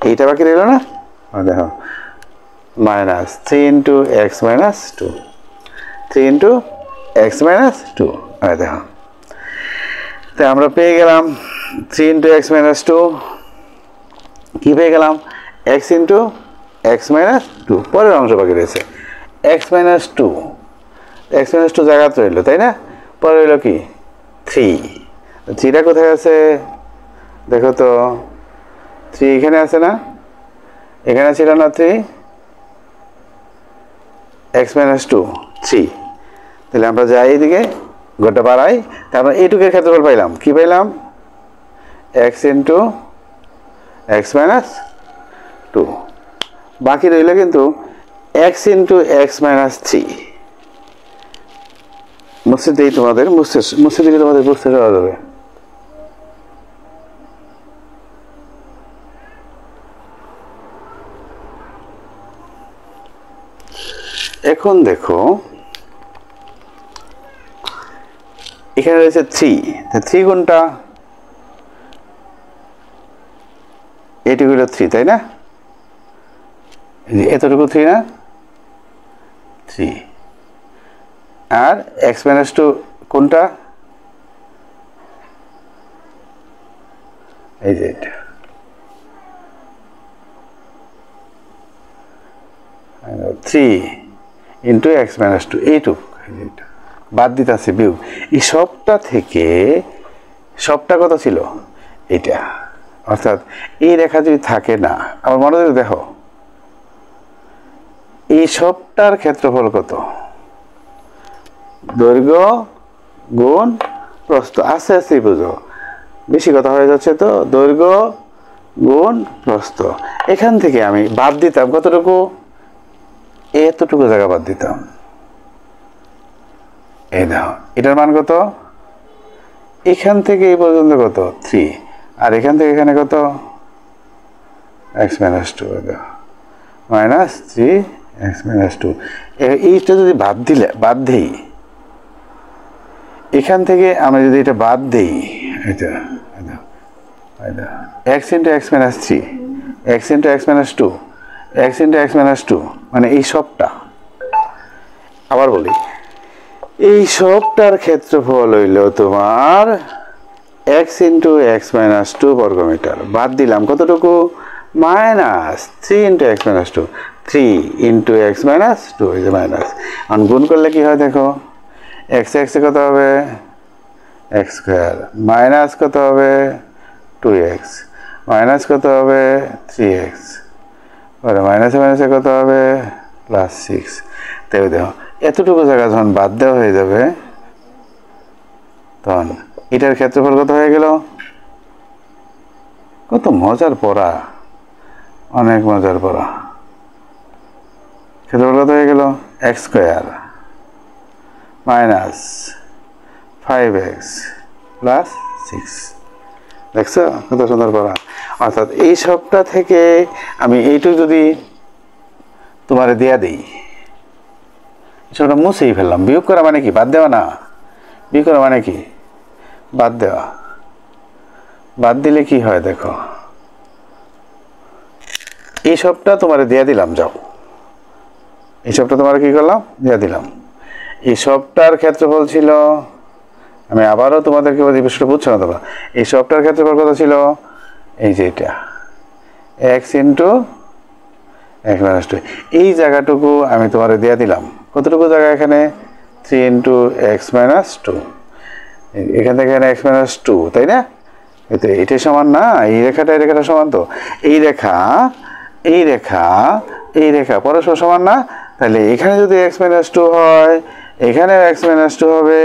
এইটা বাকি রইল না, দেখো minus 3 into x-2, 3 into x-2, হয় দেখো। তাই আমরা পেয়ে গেলাম 3 ইন্টু x-2, কি পেয়ে গেলাম x ইন্টু x-2, পরের অংশ বাকি রয়েছে x-2, x-2 জায়গাতে রইল, তাই না? পরে রইল কি 3, 3টা কোথায় আছে দেখো তো, 3 এখানে আছে না, এখানে ছিল না 3, x-2 3, তাহলে আমরা যাই এদিকে গোটা বাড়াই, তারপর এইটুকের ক্ষেত্রফল পাইলাম, কি পাইলাম x ইন্টু x-2, বাকি রইল কিন্তু x ইন্টু x-3। মুছে দিই, তোমাদের মুছে দিলে তোমাদের বুঝতে সহজ হবে। এখন দেখো এখানে রয়েছে 3 কোনটা, এটুকু হলো 3, তাই না? এতটুকু 3 না, 3, আর x-2 কোনটা, এই যে এটা, থ্রি ইন্টু x-2, এইটুক বাদ দিতে আছে বিয়োগ, এই সবটা থেকে সবটা কত ছিল এটা, অর্থাৎ এই রেখা যদি থাকে না, আবার মনোযোগ দেখো এই সবটার ক্ষেত্রফল কত, দৈর্ঘ্য গুণ প্রস্থ, আস্তে আস্তে বুঝো, বেশি কথা হয়ে যাচ্ছে তো, দৈর্ঘ্য গুণ প্রস্থ। এখান থেকে আমি বাদ দিতাম কতটুকু, এতটুকু জায়গা বাদ দিতাম। এই দেখো এটার মান কত, এখান থেকে এই পর্যন্ত কত 3, আর এখান থেকে এখানে কত x - 2, মাইনাস 3x - 2। এইটা যদি বাদ দিই এখান থেকে আমরা যদি এটা বাদ দিই, এটা x × x - 3, x × x - 2, x × x - 2, মানে এই সবটা, আবার বলি এই সবটার ক্ষেত্রফল হইল তোমার x × x - 2 বর্গমিটার। বাদ দিলাম কতটুকু, মাইনাস 3 × x - 2, 3 × x - 2 এই যে মাইনাস। আর গুণ করলে কি হয় দেখো, x এ কত হবে x স্কয়ার, মাইনাস কত হবে 2x, মাইনাস কত হবে 3x, পরে মাইনাসে মাইনাসে কত হবে +6। তাই দেখো এতটুকু জায়গা যখন বাদ দেওয়া হয়ে যাবে তখন এটার ক্ষেত্রফল কত হয়ে গেল। কত মজার পড়া, অনেক মজার পড়া। ক্ষেত্রফল কত হয়ে গেল, x স্কয়ার মাইনাস 5x +6। দেখছো কত সুন্দর পড়া। অর্থাৎ এই সবটা থেকে আমি এইটুকু যদি তোমার দেয়া দিই, সেটা মুছেই ফেললাম। বিয়োগ করা মানে কি, বাদ দেওয়া না। বিয়োগ করা মানে কি, বাদ দেওয়া। বাদ দিলে কি হয় দেখো, এই সবটা তোমার দেয়া দিলাম, যাও এই সবটা তোমার কি করলাম, দেয়া দিলাম। এই সবটার ক্ষেত্রফল ছিল, আমি আবারও তোমাদেরকে বলি, বিষয়টা বুঝছো না তোমরা, এই সবটার ক্ষেত্রফল কত ছিল, এই যে এটা x × x - 2। এই জায়গাটুকু আমি তোমার দেয়া দিলাম, কতটুকু জায়গা এখানে 3 × x - 2, এখান থেকে এখানে x - 2, তাই না। এটাই সমান না, এই রেখাটা এই রেখাটা সমান। তো এই রেখা এই রেখা এই রেখা পরস্পর সমান না, তাহলে এখানে যদি x - 2 হয়, এখানেও x - 2 হবে,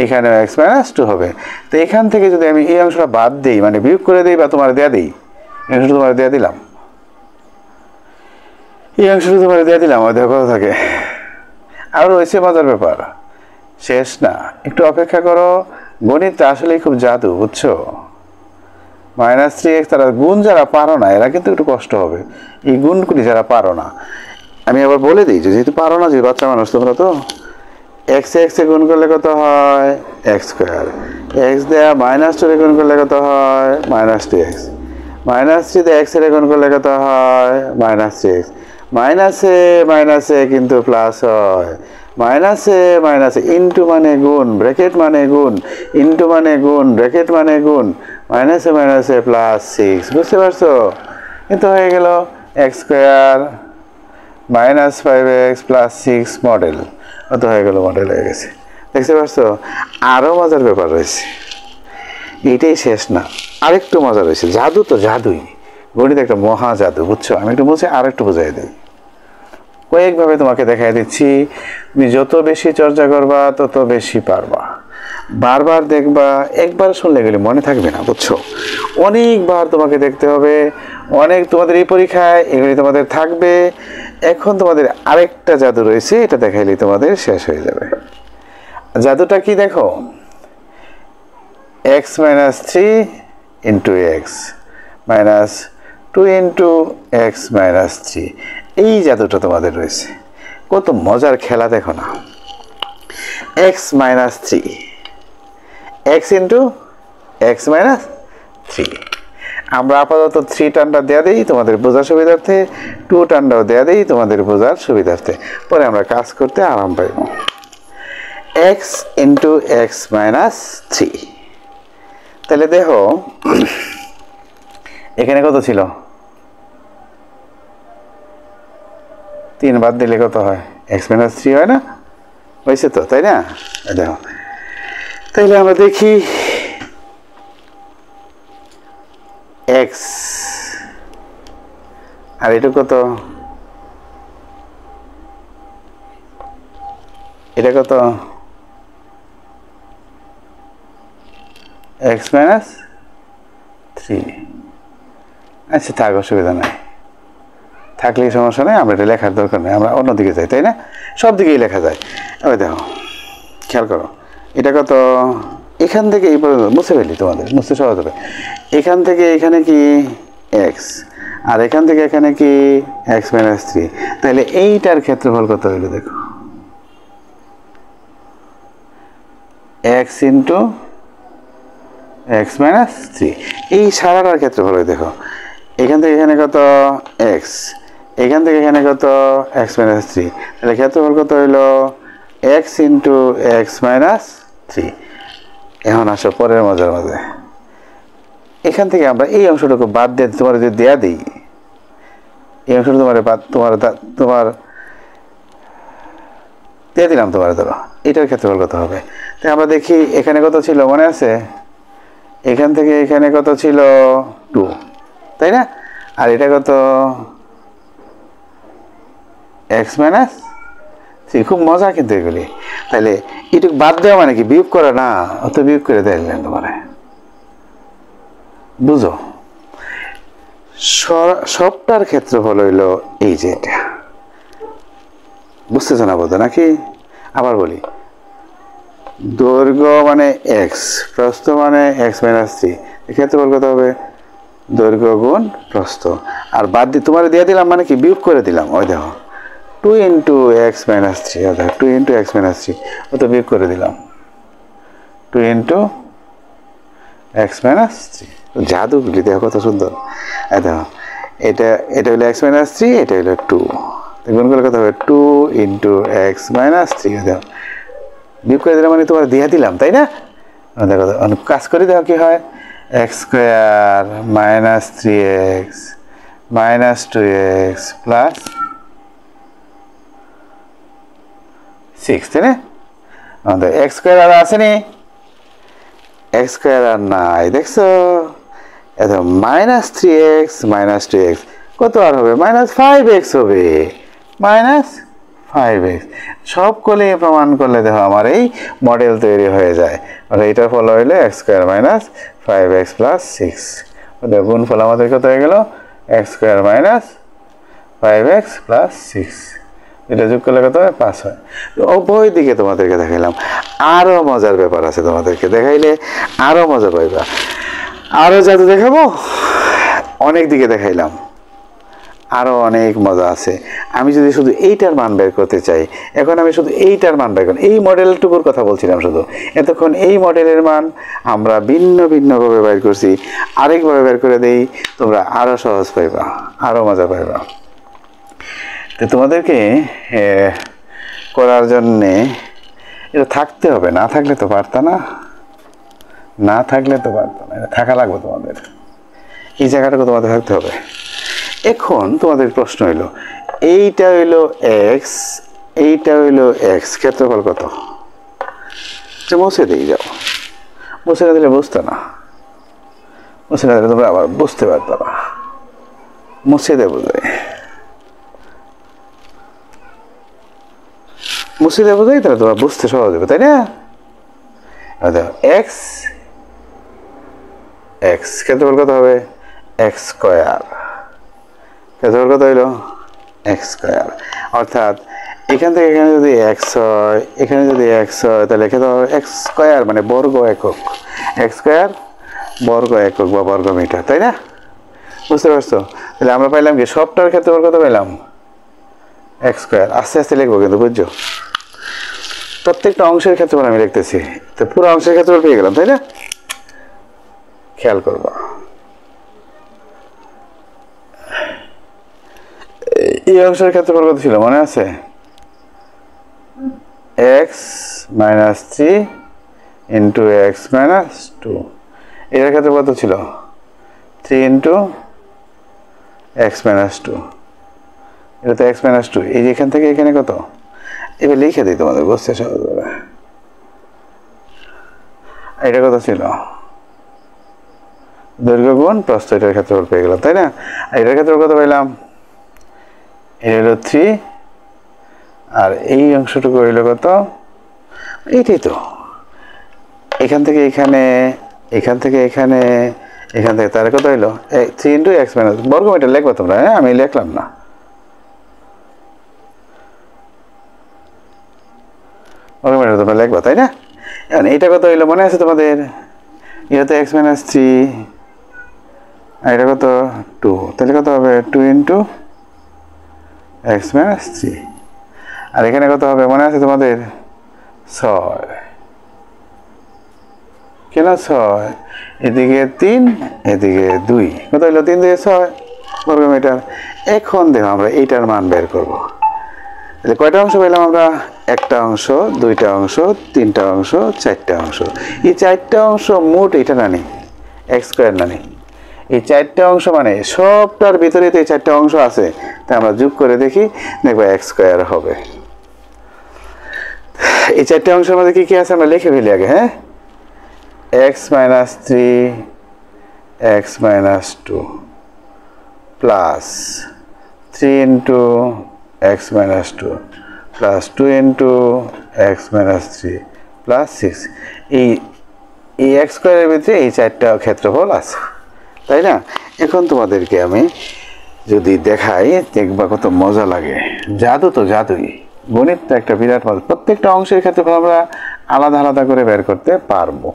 এখানেও x - 2 হবে। তো এখান থেকে যদি আমি এই অংশটা বাদ দিই, মানে বিয়োগ করে দিই বা তোমার দেয়া দিই, এই অংশটা তোমার দেয়া দিলাম, এই অংশটা তোমার দেয়া দিলাম, দেখো কত থাকে। আর রয়েছে মজার ব্যাপার, শেষ না, একটু অপেক্ষা করো। গণিত আসলেই খুব জাদু, বুঝছো। -3x, তারা গুণ যারা পারো না এরা কিন্তু একটু কষ্ট হবে, এই গুণগুলি যারা পারো না। আমি আবার বলে দিই, যেহেতু পারো না, যে বাচ্চা মানুষ তোমরা, তো x এ গুণ করলে কত হয় x স্কয়ার, x দেয়া -2 গুণ করলে কত হয় -2x, -3 দিয়ে x এর গুণ করলে কত হয় -3x, মাইনাসে মাইনাসে কিন্তু প্লাস হয়, মাইনাসে মাইনাসে, ইন্টু মানে গুণ, ব্র্যাকেট মানে গুণ, ইন্টু মানে গুণ, ব্র্যাকেট মানে গুণ, মাইনাসে মাইনাসে +6। বুঝতে পারছো, কিন্তু হয়ে গেল x স্কয়ার -5x +6 মডেল। অত হয়ে গেল, মডেল হয়ে গেছে। দেখতে পারছো, আরও মজার ব্যাপার রয়েছে, এইটাই শেষ না, আরেকটু মজা রয়েছে। জাদু তো জাদুই, গণিত একটা মহা জাদু, বুঝছো। আমি একটু বলছি, আর একটু বোঝাই দিই, কয়েকভাবে তোমাকে দেখাই দিচ্ছি। তুমি যত বেশি চর্চা করবা তত বেশি পারবা। বারবার দেখবা, একবার শুনলে গেলে মনে থাকবে না, বুঝছো। অনেকবার তোমাকে দেখতে হবে, অনেক, তোমাদের এই পরীক্ষায় এগুলি তোমাদের থাকবে। এখন তোমাদের আরেকটা জাদু রয়েছে, এটা দেখাইলেই তোমাদের শেষ হয়ে যাবে। জাদুটা কি দেখো, x - 3 × x -2 × x - 3, এই জাদুটা তোমাদের রয়েছে। কত মজার খেলা দেখো না, x - 3, x × x - 3। আমরা আপাতত 3 টার্মটা দেয়া দিই তোমাদের বোঝার সুবিধার্থে, 2 টার্মটাও দেয়া দিই তোমাদের বোঝার সুবিধার্থে, পরে আমরা কাজ করতে আরাম পাইব। x × x - 3, তাহলে দেখো এখানে কত ছিল, 3 বাদ দিলে কত হয়, x - 3 হয় না, হয়েছে তো, তাই না। দেখো তাইলে আমরা দেখি x, আর এটা কত, এটা কত, x - 3, আচ্ছা থাক, অসুবিধা নাই, থাকলেই সমস্যা নেই, আমরা এটা লেখার দরকার নেই, আমরা অন্যদিকে যাই, তাই না? সব দিকেই লেখা যায়। ওই দেখো, খেয়াল করো, এটা কত, এখান থেকে এই পর্যন্ত মুছে ফেলি, তোমাদের মুছতে সহজ হবে। এখান থেকে এখানে কি এক্স, আর এখান থেকে এখানে কি এক্স মাইনাস থ্রি, তাহলে এইটার ক্ষেত্রফল কত হইলো দেখো, x into x minus three. এই সারাটার ক্ষেত্রফল দেখো, এখান থেকে এখানে কত এক্স, এখান থেকে এখানে কত এক্স মাইনাস থ্রি, তাহলে ক্ষেত্রফল কত হইলো x into x minus three. এখন আসো পরের মজার মধ্যে, এখান থেকে আমরা এই অংশটুকু বাদ দিয়ে তোমার যদি দেয়া দিই, এই অংশটা তোমার দিয়ে দিলাম, তোমার ধরো এটার ক্ষেত্রফল কত হবে। তাই আমরা দেখি এখানে কত ছিল মনে আছে, এখান থেকে এখানে কত ছিল 2, তাই না? আর এটা কত এক্স মাইনাস থ্রি। খুব মজা কিন্তু এগুলি। তাহলে এটুকু বাদ দেওয়া মানে কি বিয়োগ করা না, অত বিয়োগ করে দিলেন তোমার, বুঝো? সবটার ক্ষেত্রফল হইল এই যে এটা, বুঝতেছো না বোধ নাকি? আবার বলি, দৈর্ঘ্য মানে এক্স, প্রস্থ মানে এক্স মাইনাস থ্রি, ক্ষেত্রফল কত হবে দৈর্ঘ্য গুণ প্রস্থ। আর বাদ দিয়ে তোমার দিয়ে দিলাম মানে কি বিয়োগ করে দিলাম, ওই দেখো 2 ইন্টু এক্স মাইনাস থ্রি, ওই দেখো 2 ইন্টু এক্স মাইনাস থ্রি, ও তো বিয়োগ করে দিলাম 2 ইন্টু এক্স মাইনাস থ্রি। জাদুগুলি দেখো কত সুন্দর। দেখো এটা হলো এক্স মাইনাস থ্রি, এটা হলো 2, গুণ করলে কত হবে 2 ইন্টু এক্স মাইনাস থ্রি। দেখো বিয়োগ করে দিলাম মানে তোমার দিয়ে দিলাম, তাই না? দেখো কাজ করে দেখো কি হয়, x square minus three x minus 2x plus 6, তাই না? আমাদের এক্স স্কোয়ার আর আসেনি, এক্স স্কোয়ার আর নাই, দেখছো? এখন মাইনাস 3x মাইনাস 2x কত আর হবে, মাইনাস 5x হবে, মাইনাস 5x। সব করলে প্রমাণ করলে দেখো আমার এই মডেল তৈরি হয়ে যায়। আর এইটার ফল হইলে x square minus 5x plus 6, ওদের গুণ ফল আমাদের কত হয়ে গেল x square minus 5x plus 6, এটা যোগ করলে কত হয় 5 হয়। উভয় দিকে তোমাদেরকে দেখাইলাম, আরও মজার ব্যাপার আছে, তোমাদেরকে দেখাইলে আরও মজা পাইবা। আরও যাতে দেখাবো, অনেক দিকে দেখাইলাম, আরও অনেক মজা আছে। আমি যদি শুধু এইটার মান বের করতে চাই, এখন আমি শুধু এইটার মান বের করি, এই মডেলটুকুর কথা বলছিলাম শুধু, এতক্ষণ এই মডেলের মান আমরা ভিন্ন ভিন্নভাবে বের করছি, আরেকভাবে বের করে দেই, তোমরা আরও সহজ পাইবা, আরও মজা পাইবা। তো তোমাদেরকে করার জন্যে এটা থাকতে হবে, না থাকলে তো পারতা না, না থাকলে তো পারতো না, এটা থাকা লাগবে তোমাদের, এই জায়গাটাকে তোমাদের থাকতে হবে। এখন তোমাদের প্রশ্ন হইলো, এইটা হইলো এক্স, এইটা হইলো এক্স, ক্ষেত্রফল কত? মুছে দিয়ে যাও, মুছে না দিলে বুঝতো না, মুছে না দিলে তোমরা আবার বুঝতে পারতো না, মুছে দেবো, মুছে দেবো, তাহলে তোমরা বুঝতে সহজ হবে, তাই না? এক্স এক্স ক্ষেত্রফল কত হবে এক্স স্কোয়ার, ক্ষেত্রফল কত হইল এক্স স্কোয়ার। অর্থাৎ এখান থেকে এখানে যদি এক্স হয়, এখানে যদি এক্স হয়, তাহলে ক্ষেত্রফল হবে এক্স স্কোয়ার মানে বর্গ একক, এক্স স্কোয়ার বর্গ একক বা বর্গ মিটার, তাই না? বুঝতে পারছো? তাহলে আমরা পাইলাম কি সবটার ক্ষেত্রফল কত পাইলাম এক্স স্কোয়ার। আস্তে আস্তে লিখবো কিন্তু, বুঝছো? প্রত্যেকটা অংশের ক্ষেত্রফল আমি লিখতেছি, তো পুরো অংশের ক্ষেত্রফল পেয়ে গেলাম, তাই না? খেয়াল করবো, এই অংশের ক্ষেত্রফল কত ছিল মনে আছে? X minus three into x minus two, এটার ক্ষেত্রে কত ছিল 3 ইন্টু এক্স মাইনাস টু, এটা তো এক্স মাইনাস টু। এই যে এখান থেকে এখানে কত, এবার লিখে দিই তোমাদের বুঝতে সহজ হবে। এটা কত ছিল দৈর্ঘ্য গুণ প্রস্থ, এটার ক্ষেত্রফল পেয়ে গেলাম, তাই না? এটার ক্ষেত্রফল কত পাইলাম, এটা হলো 3, আর এই অংশটুকু হইল কত, এইটাই তো, এখান থেকে এখানে, এখান থেকে এখানে, এখান থেকে তার কত হইলো 3 ইন্টু এক্স মাইনাস, বর্গমিটার লিখবো তোমরা, হ্যাঁ আমি লিখলাম না, বর্গমিটার তোমরা লিখবো তাই না। এখন এইটা কত হইলো মনে আছে তোমাদের, এটা তো এক্স মাইনাস 3 আর এটা কত 2, তাহলে কত হবে 2 ইন্টু এক্স মাইনাস 3, আর এখানে কত হবে মনে আছে তোমাদের 6, কেন 6, এদিকে 3 এদিকে 2, কত হইলো 3 দিয়ে 6 বর্গমিটার। এখন দেখো আমরা এইটার মান বের করবো, তাহলে কয়টা অংশ পেলাম আমরা, একটা অংশ, দুইটা অংশ, তিনটা অংশ, চারটা অংশ। এই চারটা অংশ মোট এটা না নেই, এক্স স্কোয়ার না নেই, এই চারটা অংশ মানে সবটার ভিতরে তো এই চারটা অংশ আছে, তাই আমরা যোগ করে দেখি, দেখবো এক্স স্কোয়ার হবে। এই চারটা অংশের মধ্যে কি কি আছে আমরা লিখে ফেলি আগে, হ্যাঁ, x minus 3 x minus 2 plus 3 into x minus 2 plus 2 into x minus 3 plus 6। এই এক্স স্কোয়ারের ভিতরে এই চারটা ক্ষেত্রফল আছে, তাই না। এখন তোমাদেরকে আমি যদি দেখাই দেখবা কত মজা লাগে, জাদু তো জাদুই, গণিত তো একটা বিরাট মজা, প্রত্যেকটা অংশের ক্ষেত্রফল আমরা আলাদা আলাদা করে বের করতে পারবো,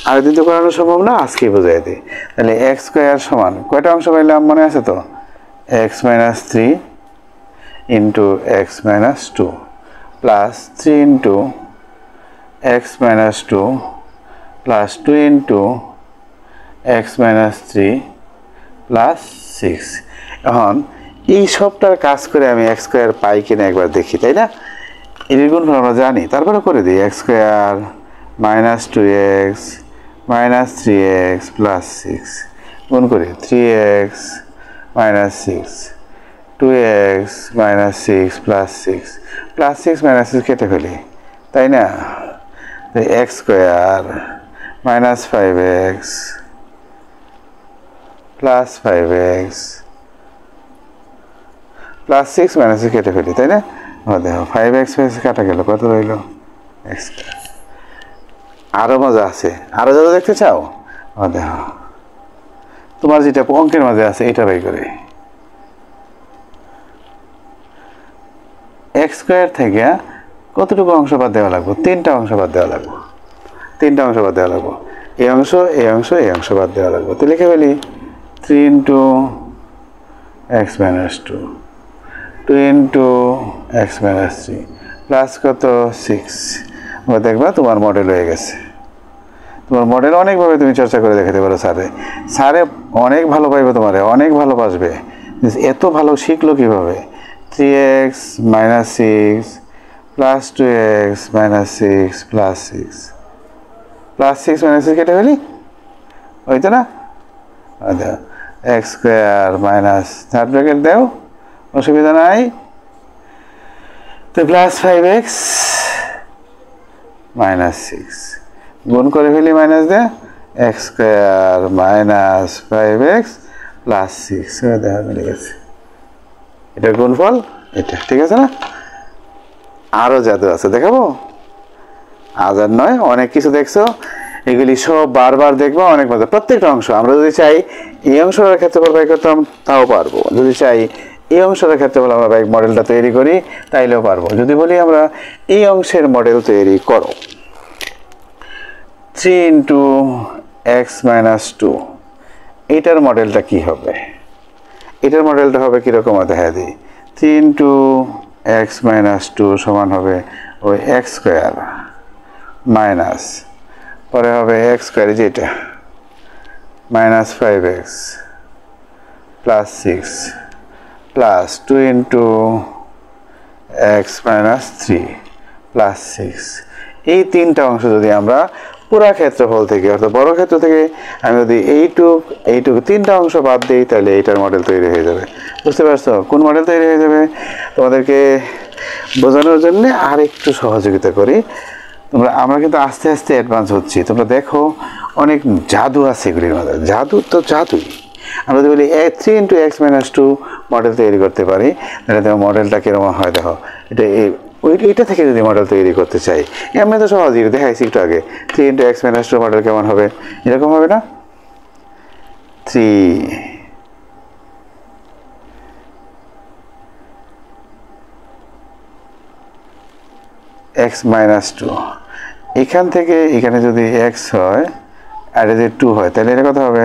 আরেকদিন তো করানো সম্ভব না, আজকেই বোঝাই দিই। তাহলে এক্স স্কোয়ার সমান কয়টা অংশ পাইলাম মনে আছে তো, x minus 3 into x minus 2 plus 3 into x minus 2 plus 2 into x minus 3 plus 6। এখন এই সবটার কাজ করে আমি এক্স স্কোয়ার পাই কিনা একবার দেখি, তাই না। এর গুণফল আমরা জানি, তারপরে করে দিই, x square minus 2x minus 3x plus 6 গুণ করি 3x minus 6 2x minus 6 plus 6 plus 6 minus 6 কেটে ফেলি, তাই না। X square minus 5x plus 5x plus 6 minus কেটে ফেলি, তাই না। দেখো 5x কাটা গেল, কত রইল এক্স স্কোয়ার। আরো মজা আছে, আরো যারা দেখতে চাও দেখো, তোমার যেটা অঙ্কের মাঝে আছে এটা বাই করে, এক্স স্কোয়ার থেকে কতটুকু অংশ বাদ দেওয়া লাগবে, তিনটা অংশ বাদ দেওয়া লাগবে, তিনটা অংশ বাদ দেওয়া লাগবে, এই অংশ এই অংশ এই অংশ বাদ দেওয়া লাগবে। তো লিখে ফেলি 3 into x minus 2 2 into x minus 3 plus কত 6। দেখবা তোমার মডেল হয়ে গেছে, তোমার মডেল অনেকভাবে তুমি চর্চা করে দেখাতে পারো, স্যারে অনেক ভালো পাইবে, তোমারে অনেক ভালোবাসবে, এত ভালো শিখলো কীভাবে। 3x minus 6 plus 2x minus 6 plus 6 plus 6 minus 6 কেটে ফেলি, ওই তো না। X square minus third bracket দেও, অসুবিধা নাই, তো প্লাস 5x মাইনাস 6 গুণ করে ফেলি, মাইনাস দে x square minus 5x plus 6 দেখা মিলে গেছে, এটার গুণফল এটা, ঠিক আছে না। আরো জাদু আছে দেখাবো, আজ আর নয়, অনেক কিছু দেখছো, এগুলি সব বারবার দেখবো, অনেক মজা। প্রত্যেকটা অংশ আমরা যদি চাই এই অংশটার ক্ষেত্রফল বাই করতাম তাও পারবো, যদি চাই এই অংশটার ক্ষেত্রফল আমরা বাইক মডেলটা তৈরি করি তাইলেও পারবো। যদি বলি আমরা এই অংশের মডেল তৈরি করো, 3 ইন্টু এক্স মাইনাস 2, এইটার মডেলটা কি হবে, এটার মডেলটা হবে কীরকম দেখা দিই, 3 ইন্টু এক্স মাইনাস 2 সমান হবে ওই এক্স স্কোয়ার মাইনাস, পরে হবে এক্স স্কোয়ার যেটা minus 5x plus 6 plus 2 into x minus 3 plus 6। এই তিনটা অংশ যদি আমরা পুরা ক্ষেত্রফল থেকে অর্থাৎ বড় ক্ষেত্র থেকে আমি যদি এইটুকু তিনটা অংশ বাদ দিই, তাহলে এইটার মডেল তৈরি হয়ে যাবে। বুঝতে পারছো কোন মডেল তৈরি হয়ে যাবে? তোমাদেরকে বোঝানোর জন্য আর একটু সহযোগিতা করি। আমরা কিন্তু আস্তে আস্তে অ্যাডভান্স হচ্ছি, তোমরা দেখো অনেক জাদু আছে এগুলির মধ্যে, জাদু তো জাদুই। আমরা যদি বলি 3 ইন্টু এক্স মাইনাস 2 মডেল তৈরি করতে পারি, তাহলে দেখো মডেলটা কীরকম হয়। দেখো এটা থেকে যদি মডেল তৈরি করতে চাই, এমনি তো সহজই দেখাইছি একটু আগে, 3 ইন্টু এক্স মাইনাস 2 মডেল কেমন হবে, এরকম হবে না? 3 x minus 2 এখান থেকে এখানে যদি x হয় আর যদি 2 হয় তাহলে এটা কত হবে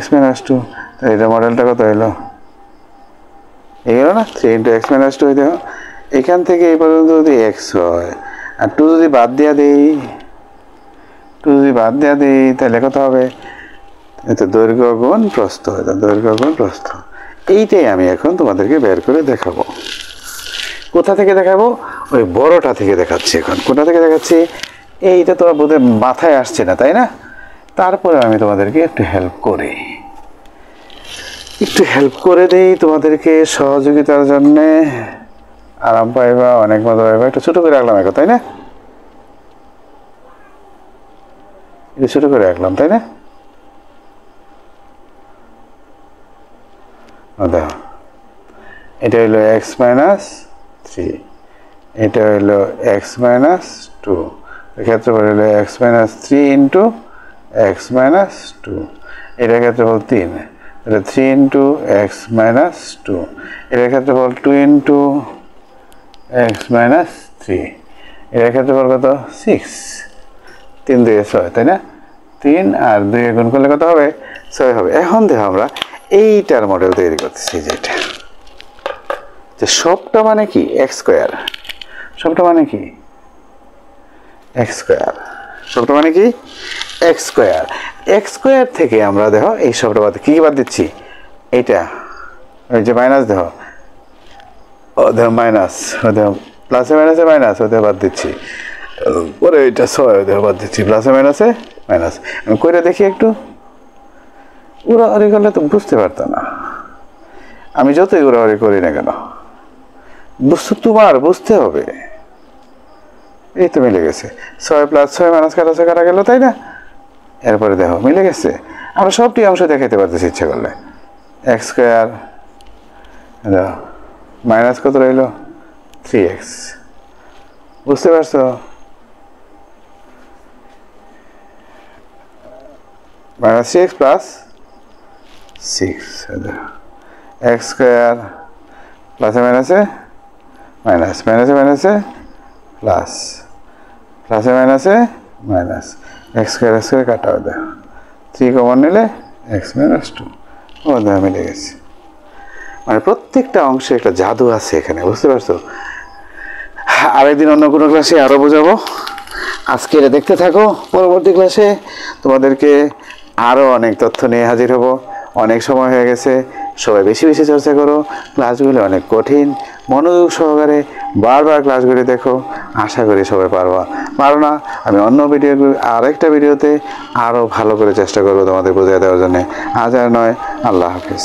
x minus 2 তাহলে এটা মডেলটা কত হলো এই হলো না 3 into x minus 2 দেখো এখান থেকে এই পর্যন্ত যদি x হয় আর 2 যদি বাদ দেয়া দেই তাহলে কত হবে এটা দৈর্ঘ্য গুণ প্রস্থ এটা দৈর্ঘ্য গুণ প্রস্থ এইটাই আমি এখন তোমাদেরকে বের করে দেখাবো কোথা থেকে দেখাবো ওই বড়টা থেকে দেখাচ্ছি এখন কোথা থেকে দেখাচ্ছি এইটা তোমার বোধহয় মাথায় আসছে না তাই না তারপরে আমি তোমাদেরকে একটু হেল্প করে দেই তোমাদেরকে সহযোগিতার জন্য আরাম পাইবা অনেক মজা পাইবা একটু ছোট করে রাখলাম এখন তাই না একটু ছোট করে রাখলাম তাই না দেখো এটা হলো x minus 3 এটা হলো x minus 2 ক্ষেত্রফল হলো x minus 3 into x minus 2 এটা ক্ষেত্রফল 3 তাহলে 3 into x minus 2 এটা ক্ষেত্রফল 2 into x minus 3 এটা ক্ষেত্রফল কত 6 3 2 6 তাই না 3 আর 2 গুণ করলে কত হবে 6 হবে এখন দেখো আমরা এইটার মডেল তৈরি করতেছি যেটা যে সবটা মানে কি x স্কয়ার সবটা মানে কি x স্কয়ার সবটা মানে কি x স্কয়ার থেকে আমরা দেখো এই সবটা বাদ কি বাদ দিচ্ছি এইটা ওই যে মাইনাস দেখো ও দেখো মাইনাস ও দেখো প্লাসে মাইনাসে মাইনাস ওদের বাদ দিচ্ছি পরে এইটা 6 ওদের বাদ দিচ্ছি প্লাসে মাইনাসে মাইনাস আমি কইরা দেখি একটু উড়াউড়ি করলে তো বুঝতে পারতাম না আমি যতই উড়াউড়ি করি না কেন তোমার বুঝতে হবে এই তো মিলে গেছে 6 প্লাস 6 মাইনাস কাটা গেল তাই না এরপরে দেখো মিলে গেছে আমরা সবটি অংশ দেখাইতে পারতেছি ইচ্ছা করলে x স্কয়ার দেখো মাইনাস কত রইল 3x বুঝতে পারছো মাইনাস 6 প্লাস 6 x স্কয়ার প্লাসে মাইনাসে মাইনাস মাইনাসে প্লাস প্লাসে মাইনাসে মাইনাস x স্কয়ার কাটা হবে 3 কমন নিলে x minus 2 ও দেখা মিলে গেছে মানে প্রত্যেকটা অংশে একটা জাদু আছে এখানে বুঝতে পারছো আরেকদিন অন্য কোনো ক্লাসে আরো বোঝাবো আজকে এটা দেখতে থাকো পরবর্তী ক্লাসে তোমাদেরকে আরো অনেক তথ্য নিয়ে হাজির হব অনেক সময় হয়ে গেছে সবাই বেশি বেশি চর্চা করো ক্লাসগুলো অনেক কঠিন মনোযোগ সহকারে বারবার ক্লাসগুলি দেখো আশা করি সবাই পারো না আমি অন্য আরেকটা ভিডিওতে আরো ভালো করে চেষ্টা করব তোমাদের বুঝিয়ে দেওয়ার জন্য আজ আর নয় আল্লাহ হাফেজ